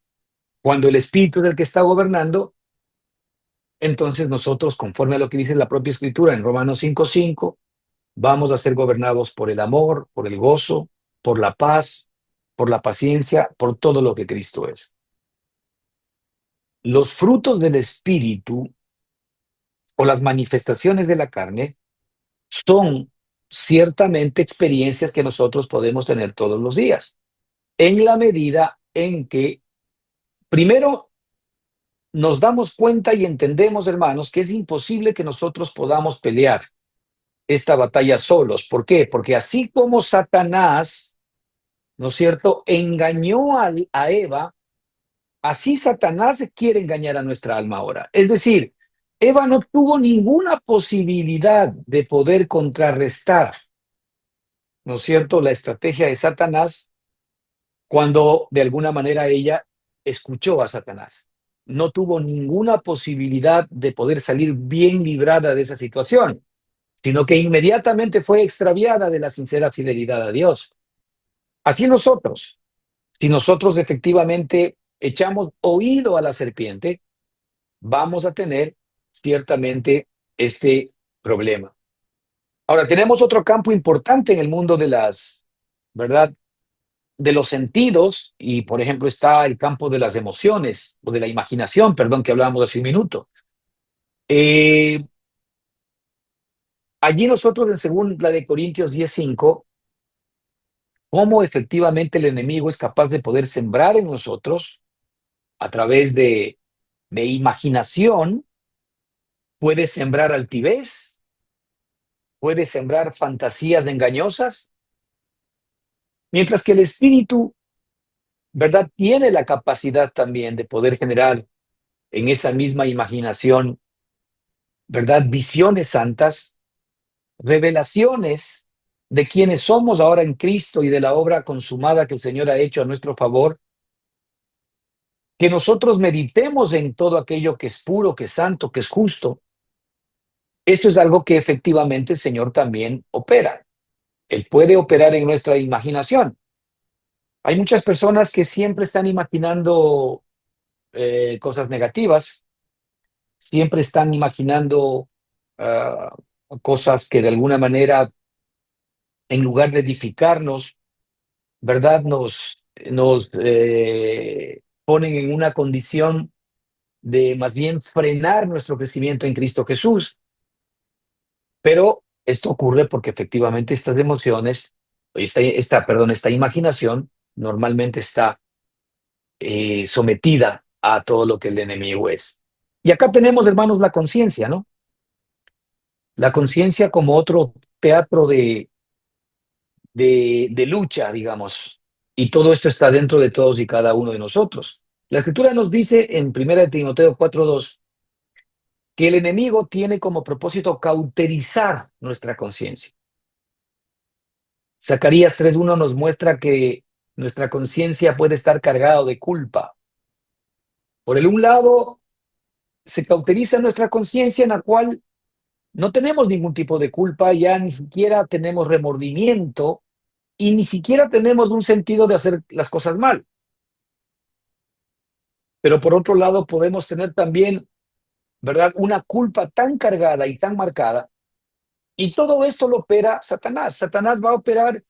cuando el espíritu es el que está gobernando, entonces nosotros, conforme a lo que dice la propia escritura en Romanos 5:5, vamos a ser gobernados por el amor, por el gozo, por la paz, por la paciencia, por todo lo que Cristo es. Los frutos del Espíritu o las manifestaciones de la carne son ciertamente experiencias que nosotros podemos tener todos los días, en la medida en que, primero, nos damos cuenta y entendemos, hermanos, que es imposible que nosotros podamos pelear esta batalla solos. ¿Por qué? Porque así como Satanás, ¿no es cierto?, engañó a Eva, así Satanás quiere engañar a nuestra alma ahora. Es decir, Eva no tuvo ninguna posibilidad de poder contrarrestar, ¿no es cierto?, la estrategia de Satanás cuando de alguna manera ella escuchó a Satanás. No tuvo ninguna posibilidad de poder salir bien librada de esa situación, sino que inmediatamente fue extraviada de la sincera fidelidad a Dios. Así nosotros, si nosotros efectivamente echamos oído a la serpiente, vamos a tener ciertamente este problema. Ahora, tenemos otro campo importante en el mundo de las, ¿verdad?, de los sentidos, y por ejemplo está el campo de las emociones, o de la imaginación, perdón, que hablábamos hace un minuto. Eh, Allí nosotros en segunda de Corintios 10:5, cómo efectivamente el enemigo es capaz de poder sembrar en nosotros a través de imaginación, puede sembrar altivez, puede sembrar fantasías engañosas, mientras que el espíritu, ¿verdad?, tiene la capacidad también de poder generar en esa misma imaginación, ¿verdad?, visiones santas, revelaciones de quienes somos ahora en Cristo y de la obra consumada que el Señor ha hecho a nuestro favor, que nosotros meditemos en todo aquello que es puro, que es santo, que es justo. Esto es algo que efectivamente el Señor también opera. Él puede operar en nuestra imaginación. Hay muchas personas que siempre están imaginando cosas negativas, siempre están imaginando ah, cosas que de alguna manera, en lugar de edificarnos, ¿verdad?, nos ponen en una condición de más bien frenar nuestro crecimiento en Cristo Jesús. Pero esto ocurre porque efectivamente estas emociones, esta imaginación normalmente está sometida a todo lo que el enemigo es. Y acá tenemos, hermanos, la conciencia, ¿no? La conciencia como otro teatro de lucha, digamos. Y todo esto está dentro de todos y cada uno de nosotros. La Escritura nos dice en 1 Timoteo 4:2 que el enemigo tiene como propósito cauterizar nuestra conciencia. Zacarías 3:1 nos muestra que nuestra conciencia puede estar cargada de culpa. Por el un lado, se cauteriza nuestra conciencia en la cual no tenemos ningún tipo de culpa, ya ni siquiera tenemos remordimiento y ni siquiera tenemos un sentido de hacer las cosas mal. Pero por otro lado, podemos tener también, ¿verdad?, una culpa tan cargada y tan marcada, y todo esto lo opera Satanás. Satanás va a operar,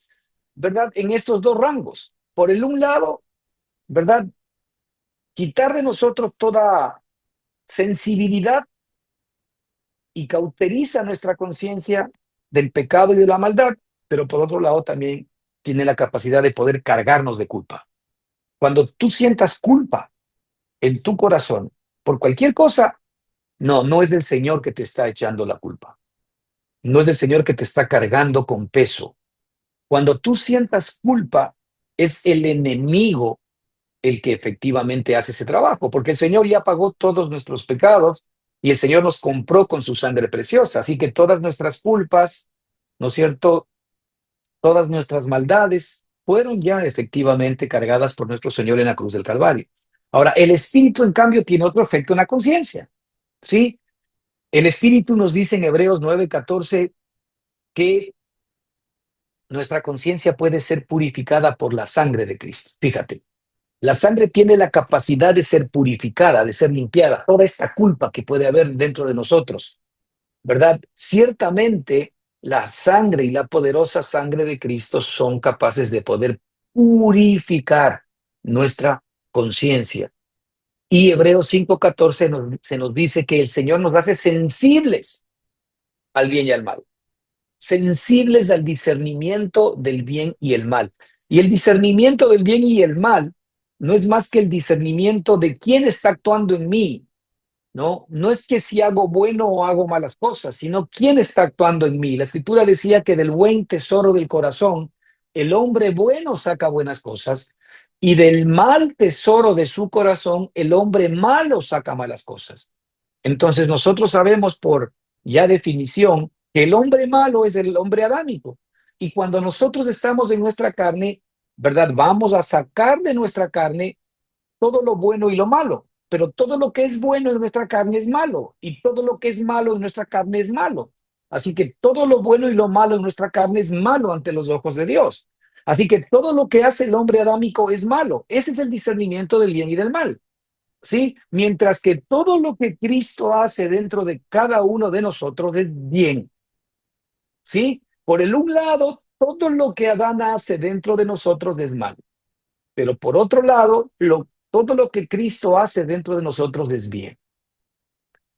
¿verdad?, en estos dos rangos. Por el un lado, ¿verdad?, quitar de nosotros toda sensibilidad y cauteriza nuestra conciencia del pecado y de la maldad, pero por otro lado también tiene la capacidad de poder cargarnos de culpa. Cuando tú sientas culpa en tu corazón por cualquier cosa, no es del Señor que te está echando la culpa. No es del Señor que te está cargando con peso. Cuando tú sientas culpa, es el enemigo el que efectivamente hace ese trabajo, porque el Señor ya pagó todos nuestros pecados y el Señor nos compró con su sangre preciosa. Así que todas nuestras culpas, ¿no es cierto?, todas nuestras maldades fueron ya efectivamente cargadas por nuestro Señor en la cruz del Calvario. Ahora, el Espíritu, en cambio, tiene otro efecto en la conciencia, ¿sí? El Espíritu nos dice en Hebreos 9:14 que nuestra conciencia puede ser purificada por la sangre de Cristo. Fíjate, la sangre tiene la capacidad de ser purificada, de ser limpiada, toda esta culpa que puede haber dentro de nosotros, ¿verdad? Ciertamente, la sangre y la poderosa sangre de Cristo son capaces de poder purificar nuestra conciencia. Y Hebreos 5:14 se nos dice que el Señor nos hace sensibles al bien y al mal, sensibles al discernimiento del bien y el mal. Y el discernimiento del bien y el mal no es más que el discernimiento de quién está actuando en mí, ¿no? No es que si hago bueno o hago malas cosas, sino quién está actuando en mí. La escritura decía que del buen tesoro del corazón, el hombre bueno saca buenas cosas, y del mal tesoro de su corazón, el hombre malo saca malas cosas. Entonces nosotros sabemos por ya definición que el hombre malo es el hombre adámico. Y cuando nosotros estamos en nuestra carne, ¿verdad? Vamos a sacar de nuestra carne todo lo bueno y lo malo, pero todo lo que es bueno en nuestra carne es malo y todo lo que es malo en nuestra carne es malo. Así que todo lo bueno y lo malo en nuestra carne es malo ante los ojos de Dios. Así que todo lo que hace el hombre adámico es malo. Ese es el discernimiento del bien y del mal. ¿Sí? Mientras que todo lo que Cristo hace dentro de cada uno de nosotros es bien. ¿Sí? Por el un lado, todo lo que Adán hace dentro de nosotros es mal. Pero por otro lado, todo lo que Cristo hace dentro de nosotros es bien.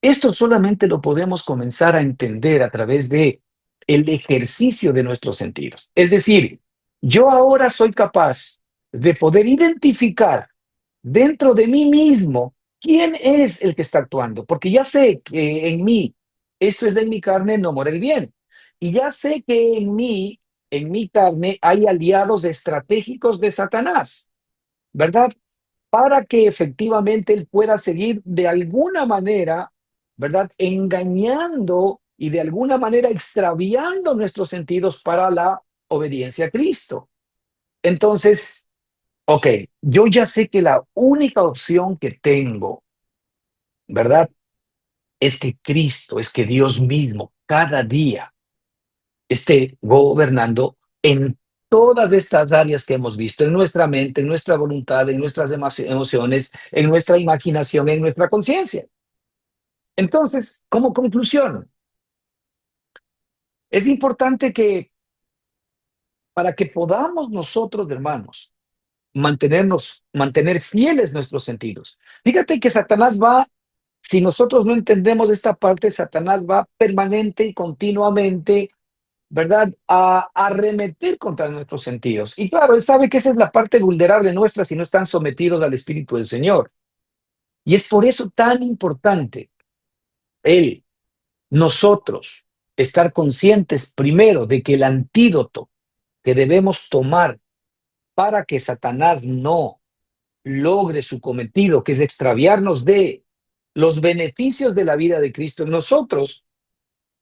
Esto solamente lo podemos comenzar a entender a través de el ejercicio de nuestros sentidos. Es decir, yo ahora soy capaz de poder identificar dentro de mí mismo quién es el que está actuando, porque ya sé que en mí, esto es de mi carne, no mora el bien. Y ya sé que en mi carne, hay aliados estratégicos de Satanás, ¿verdad? Para que efectivamente él pueda seguir de alguna manera, ¿verdad? Engañando y de alguna manera extraviando nuestros sentidos para la obediencia a Cristo. Entonces, ok, yo ya sé que la única opción que tengo, ¿verdad? Es que Cristo, es que Dios mismo cada día esté gobernando en todas estas áreas que hemos visto, en nuestra mente, en nuestra voluntad, en nuestras emociones, en nuestra imaginación, en nuestra conciencia. Entonces, como conclusión, es importante que para que podamos nosotros, hermanos, mantener fieles nuestros sentidos. Fíjate que Satanás va, si nosotros no entendemos esta parte, Satanás va permanente y continuamente, ¿verdad? A arremeter contra nuestros sentidos. Y claro, él sabe que esa es la parte vulnerable nuestra si no están sometidos al Espíritu del Señor. Y es por eso tan importante él, nosotros, estar conscientes primero de que el antídoto que debemos tomar para que Satanás no logre su cometido, que es extraviarnos de los beneficios de la vida de Cristo en nosotros,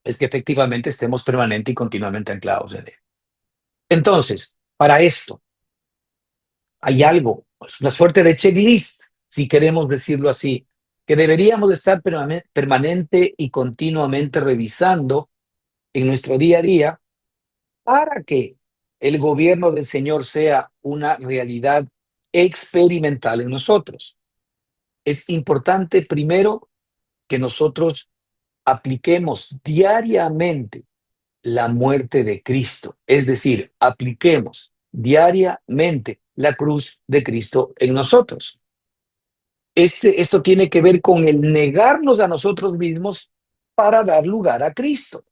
es que efectivamente estemos permanente y continuamente anclados en él. Entonces, para esto, hay algo, es una suerte de checklist, si queremos decirlo así, que deberíamos estar permanente y continuamente revisando en nuestro día a día para que el gobierno del Señor sea una realidad experimental en nosotros. Es importante primero que nosotros apliquemos diariamente la muerte de Cristo, es decir, apliquemos diariamente la cruz de Cristo en nosotros. Esto tiene que ver con el negarnos a nosotros mismos para dar lugar a Cristo.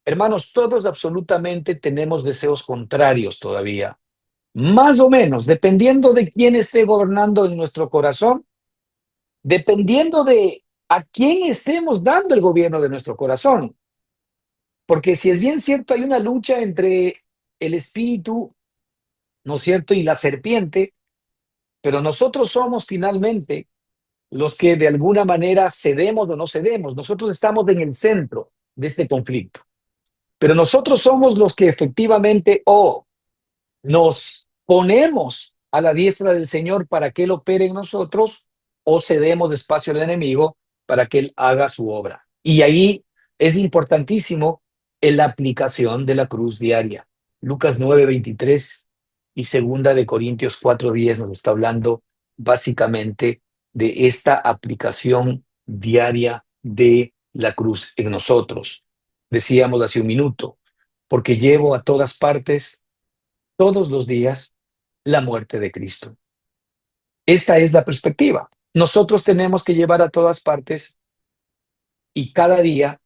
Hermanos, todos absolutamente tenemos deseos contrarios todavía, más o menos, dependiendo de quién esté gobernando en nuestro corazón, dependiendo de a quién estemos dando el gobierno de nuestro corazón. Porque si es bien cierto, hay una lucha entre el espíritu, ¿no es cierto?, y la serpiente, pero nosotros somos finalmente los que de alguna manera cedemos o no cedemos. Nosotros estamos en el centro de este conflicto. Pero nosotros somos los que efectivamente o nos ponemos a la diestra del Señor para que Él opere en nosotros o cedemos espacio al enemigo para que Él haga su obra. Y ahí es importantísimo en la aplicación de la cruz diaria. Lucas 9:23 y segunda de Corintios 4:10 nos está hablando básicamente de esta aplicación diaria de la cruz en nosotros. Decíamos hace un minuto, porque llevo a todas partes, todos los días, la muerte de Cristo. Esta es la perspectiva. nosotros tenemos que llevar a todas partes y cada día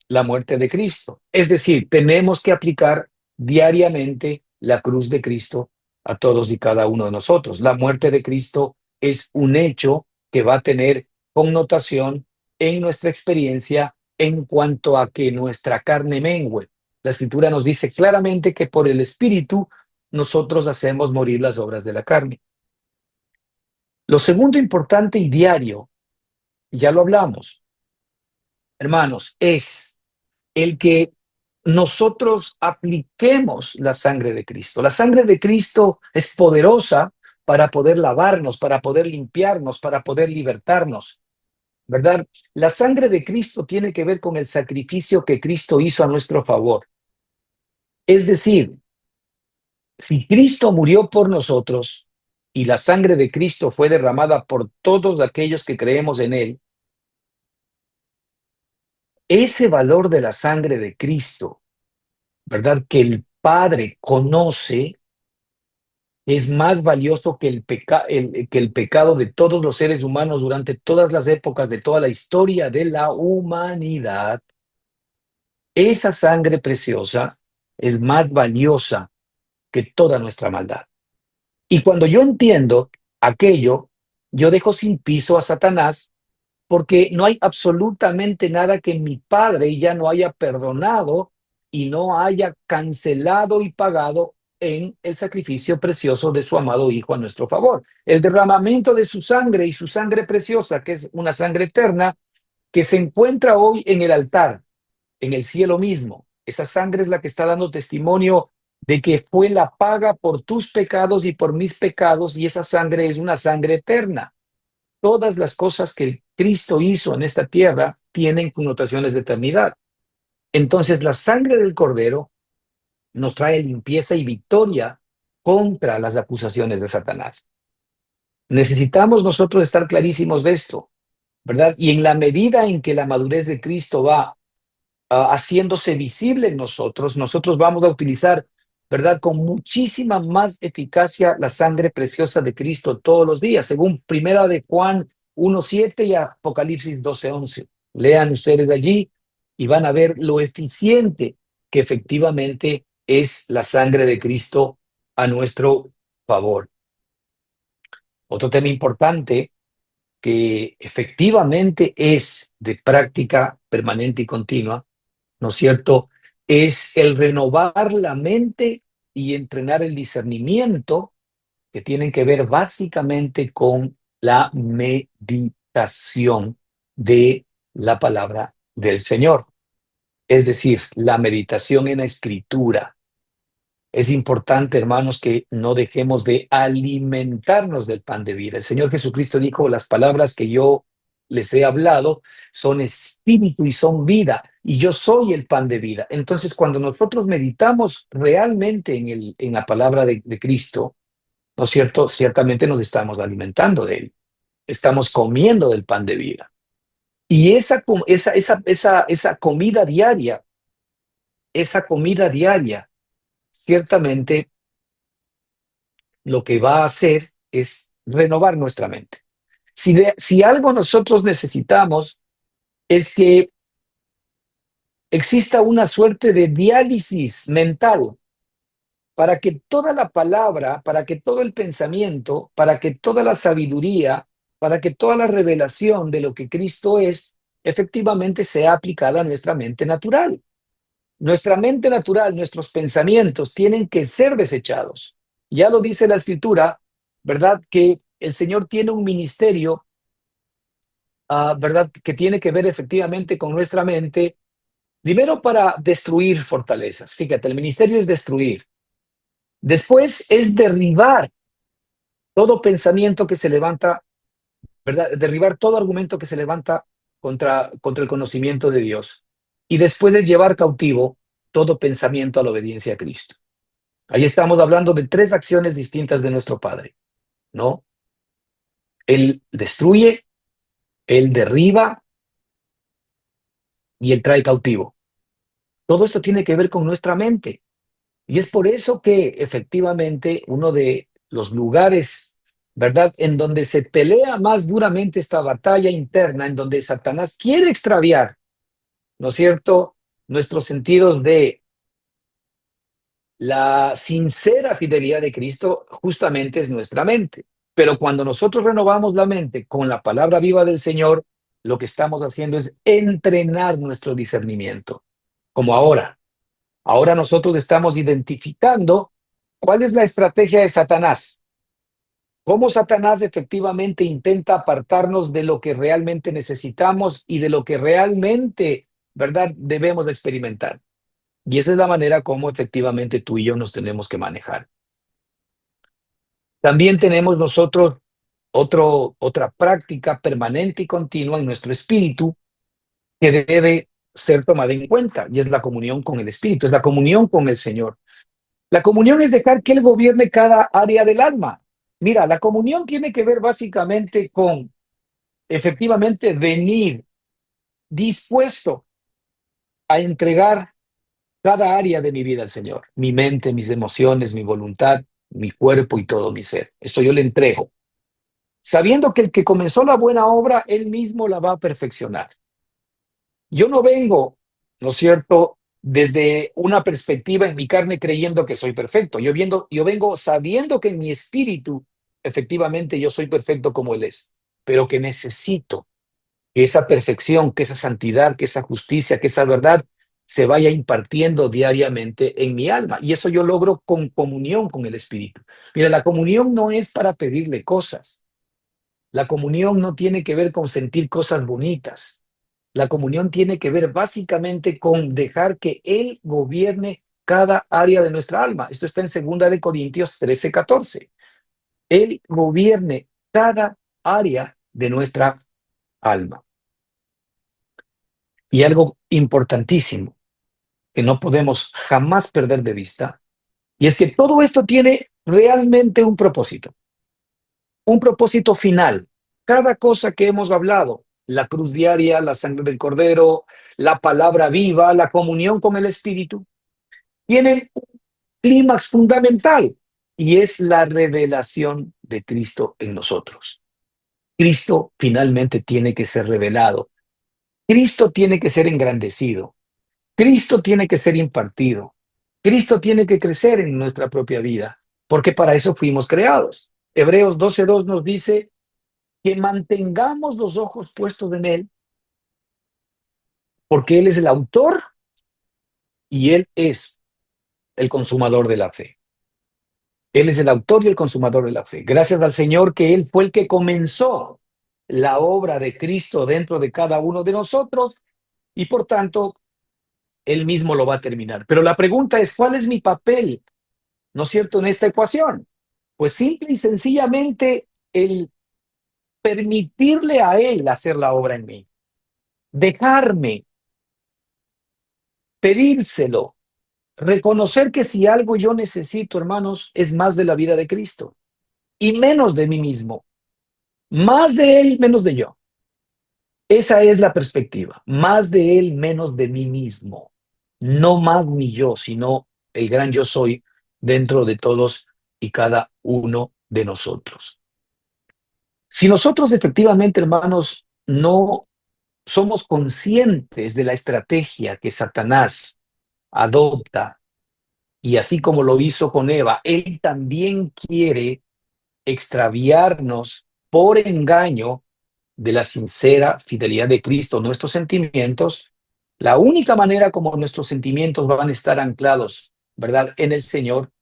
la muerte de Cristo. Es decir, tenemos que aplicar diariamente la cruz de Cristo a todos y cada uno de nosotros. La muerte de Cristo es un hecho que va a tener connotación en nuestra experiencia en cuanto a que nuestra carne mengüe. La Escritura nos dice claramente que por el Espíritu nosotros hacemos morir las obras de la carne. Lo segundo importante y diario, ya lo hablamos, hermanos, es el que nosotros apliquemos la sangre de Cristo. La sangre de Cristo es poderosa para poder lavarnos, para poder limpiarnos, para poder libertarnos, ¿verdad? La sangre de Cristo tiene que ver con el sacrificio que Cristo hizo a nuestro favor. Es decir, si Cristo murió por nosotros y la sangre de Cristo fue derramada por todos aquellos que creemos en Él, ese valor de la sangre de Cristo, ¿verdad? Que el Padre conoce, es más valioso que que el pecado de todos los seres humanos durante todas las épocas de toda la historia de la humanidad. Esa sangre preciosa es más valiosa que toda nuestra maldad. Y cuando yo entiendo aquello, yo dejo sin piso a Satanás, porque no hay absolutamente nada que mi Padre ya no haya perdonado y no haya cancelado y pagado en el sacrificio precioso de su amado Hijo a nuestro favor. El derramamiento de su sangre y su sangre preciosa, que es una sangre eterna, que se encuentra hoy en el altar, en el cielo mismo. Esa sangre es la que está dando testimonio de que fue la paga por tus pecados y por mis pecados, y esa sangre es una sangre eterna. Todas las cosas que Cristo hizo en esta tierra tienen connotaciones de eternidad. Entonces, la sangre del Cordero nos trae limpieza y victoria contra las acusaciones de Satanás. Necesitamos nosotros estar clarísimos de esto, ¿verdad? Y en la medida en que la madurez de Cristo va haciéndose visible en nosotros, nosotros vamos a utilizar, ¿verdad? Con muchísima más eficacia la sangre preciosa de Cristo todos los días, según Primera de Juan 1:7 y Apocalipsis 12:11. Lean ustedes allí y van a ver lo eficiente que efectivamente es la sangre de Cristo a nuestro favor. Otro tema importante que efectivamente es de práctica permanente y continua, ¿no es cierto? Es el renovar la mente y entrenar el discernimiento, que tienen que ver básicamente con la meditación de la palabra del Señor. Es decir, la meditación en la escritura. Es importante, hermanos, que no dejemos de alimentarnos del pan de vida. El Señor Jesucristo dijo, las palabras que yo les he hablado son espíritu y son vida, y yo soy el pan de vida. Entonces, cuando nosotros meditamos realmente en la palabra de Cristo, ¿no es cierto? Ciertamente nos estamos alimentando de él, estamos comiendo del pan de vida. Y esa comida diaria, ciertamente lo que va a hacer es renovar nuestra mente. Si algo nosotros necesitamos es que exista una suerte de diálisis mental para que toda la palabra, para que todo el pensamiento, para que toda la sabiduría, para que toda la revelación de lo que Cristo es, efectivamente sea aplicada a nuestra mente natural. Nuestra mente natural, nuestros pensamientos tienen que ser desechados. Ya lo dice la Escritura, ¿verdad? Que el Señor tiene un ministerio, ¿verdad? Que tiene que ver efectivamente con nuestra mente, primero para destruir fortalezas. Fíjate, el ministerio es destruir. Después es derribar todo pensamiento que se levanta, ¿verdad? Derribar todo argumento que se levanta contra el conocimiento de Dios. Y después es llevar cautivo todo pensamiento a la obediencia a Cristo. Ahí estamos hablando de tres acciones distintas de nuestro Padre, ¿no? Él destruye, él derriba y él trae cautivo. Todo esto tiene que ver con nuestra mente. Y es por eso que efectivamente uno de los lugares ¿verdad? En donde se pelea más duramente esta batalla interna, en donde Satanás quiere extraviar, ¿no es cierto?, nuestros sentidos de la sincera fidelidad de Cristo, justamente es nuestra mente. Pero cuando nosotros renovamos la mente con la palabra viva del Señor, lo que estamos haciendo es entrenar nuestro discernimiento. Como ahora. Ahora nosotros estamos identificando cuál es la estrategia de Satanás. Cómo Satanás efectivamente intenta apartarnos de lo que realmente necesitamos y de lo que realmente, ¿verdad?, debemos de experimentar. Y esa es la manera como efectivamente tú y yo nos tenemos que manejar. También tenemos nosotros otra práctica permanente y continua en nuestro espíritu que debe ser tomada en cuenta, y es la comunión con el Espíritu, es la comunión con el Señor. La comunión es dejar que Él gobierne cada área del alma. Mira, la comunión tiene que ver básicamente con efectivamente venir dispuesto a entregar cada área de mi vida al Señor, mi mente, mis emociones, mi voluntad, mi cuerpo y todo mi ser. Esto yo le entrego, sabiendo que el que comenzó la buena obra, Él mismo la va a perfeccionar. Yo no vengo, ¿no es cierto?, desde una perspectiva en mi carne creyendo que soy perfecto. Yo vengo sabiendo que en mi espíritu, efectivamente, yo soy perfecto como Él es, pero que necesito que esa perfección, que esa santidad, que esa justicia, que esa verdad se vaya impartiendo diariamente en mi alma. Y eso yo logro con comunión con el Espíritu. Mira, la comunión no es para pedirle cosas. La comunión no tiene que ver con sentir cosas bonitas. La comunión tiene que ver básicamente con dejar que Él gobierne cada área de nuestra alma. Esto está en 2 Corintios 13:14. Él gobierne cada área de nuestra alma. Y algo importantísimo que no podemos jamás perder de vista, y es que todo esto tiene realmente un propósito final. Cada cosa que hemos hablado, la cruz diaria, la sangre del Cordero, la palabra viva, la comunión con el Espíritu, tienen un clímax fundamental y es la revelación de Cristo en nosotros. Cristo finalmente tiene que ser revelado. Cristo tiene que ser engrandecido. Cristo tiene que ser impartido. Cristo tiene que crecer en nuestra propia vida, porque para eso fuimos creados. Hebreos 12:2 nos dice que mantengamos los ojos puestos en Él, porque Él es el autor y Él es el consumador de la fe. Él es el autor y el consumador de la fe. Gracias al Señor que Él fue el que comenzó la obra de Cristo dentro de cada uno de nosotros y por tanto Él mismo lo va a terminar. Pero la pregunta es, ¿cuál es mi papel, no es cierto, en esta ecuación? Pues simple y sencillamente el permitirle a Él hacer la obra en mí, dejarme, pedírselo, reconocer que si algo yo necesito, hermanos, es más de la vida de Cristo y menos de mí mismo, más de Él, menos de yo. Esa es la perspectiva, más de Él, menos de mí mismo. No más ni yo, sino el gran yo soy dentro de todos y cada uno de nosotros. Si nosotros efectivamente, hermanos, no somos conscientes de la estrategia que Satanás adopta, y así como lo hizo con Eva, él también quiere extraviarnos por engaño de la sincera fidelidad de Cristo, nuestros sentimientos. La única manera como nuestros sentimientos van a estar anclados, ¿verdad?, en el Señor,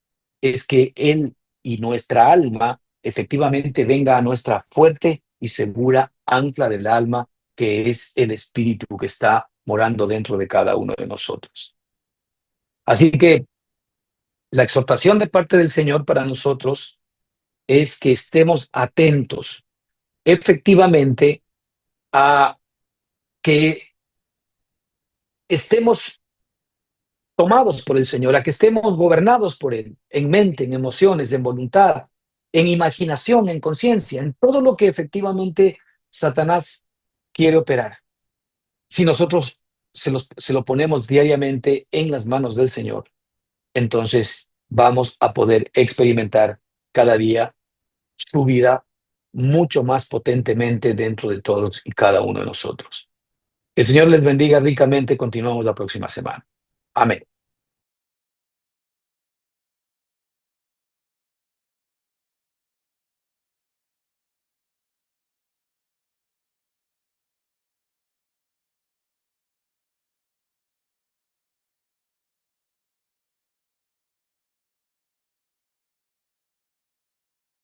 es que Él y nuestra alma efectivamente venga a nuestra fuerte y segura ancla del alma, que es el Espíritu que está morando dentro de cada uno de nosotros. Así que la exhortación de parte del Señor para nosotros es que estemos atentos efectivamente a que estemos tomados por el Señor, a que estemos gobernados por Él, en mente, en emociones, en voluntad, en imaginación, en conciencia, en todo lo que efectivamente Satanás quiere operar. Si nosotros se lo ponemos diariamente en las manos del Señor, entonces vamos a poder experimentar cada día su vida mucho más potentemente dentro de todos y cada uno de nosotros. Que el Señor les bendiga ricamente. Continuamos la próxima semana. Amén.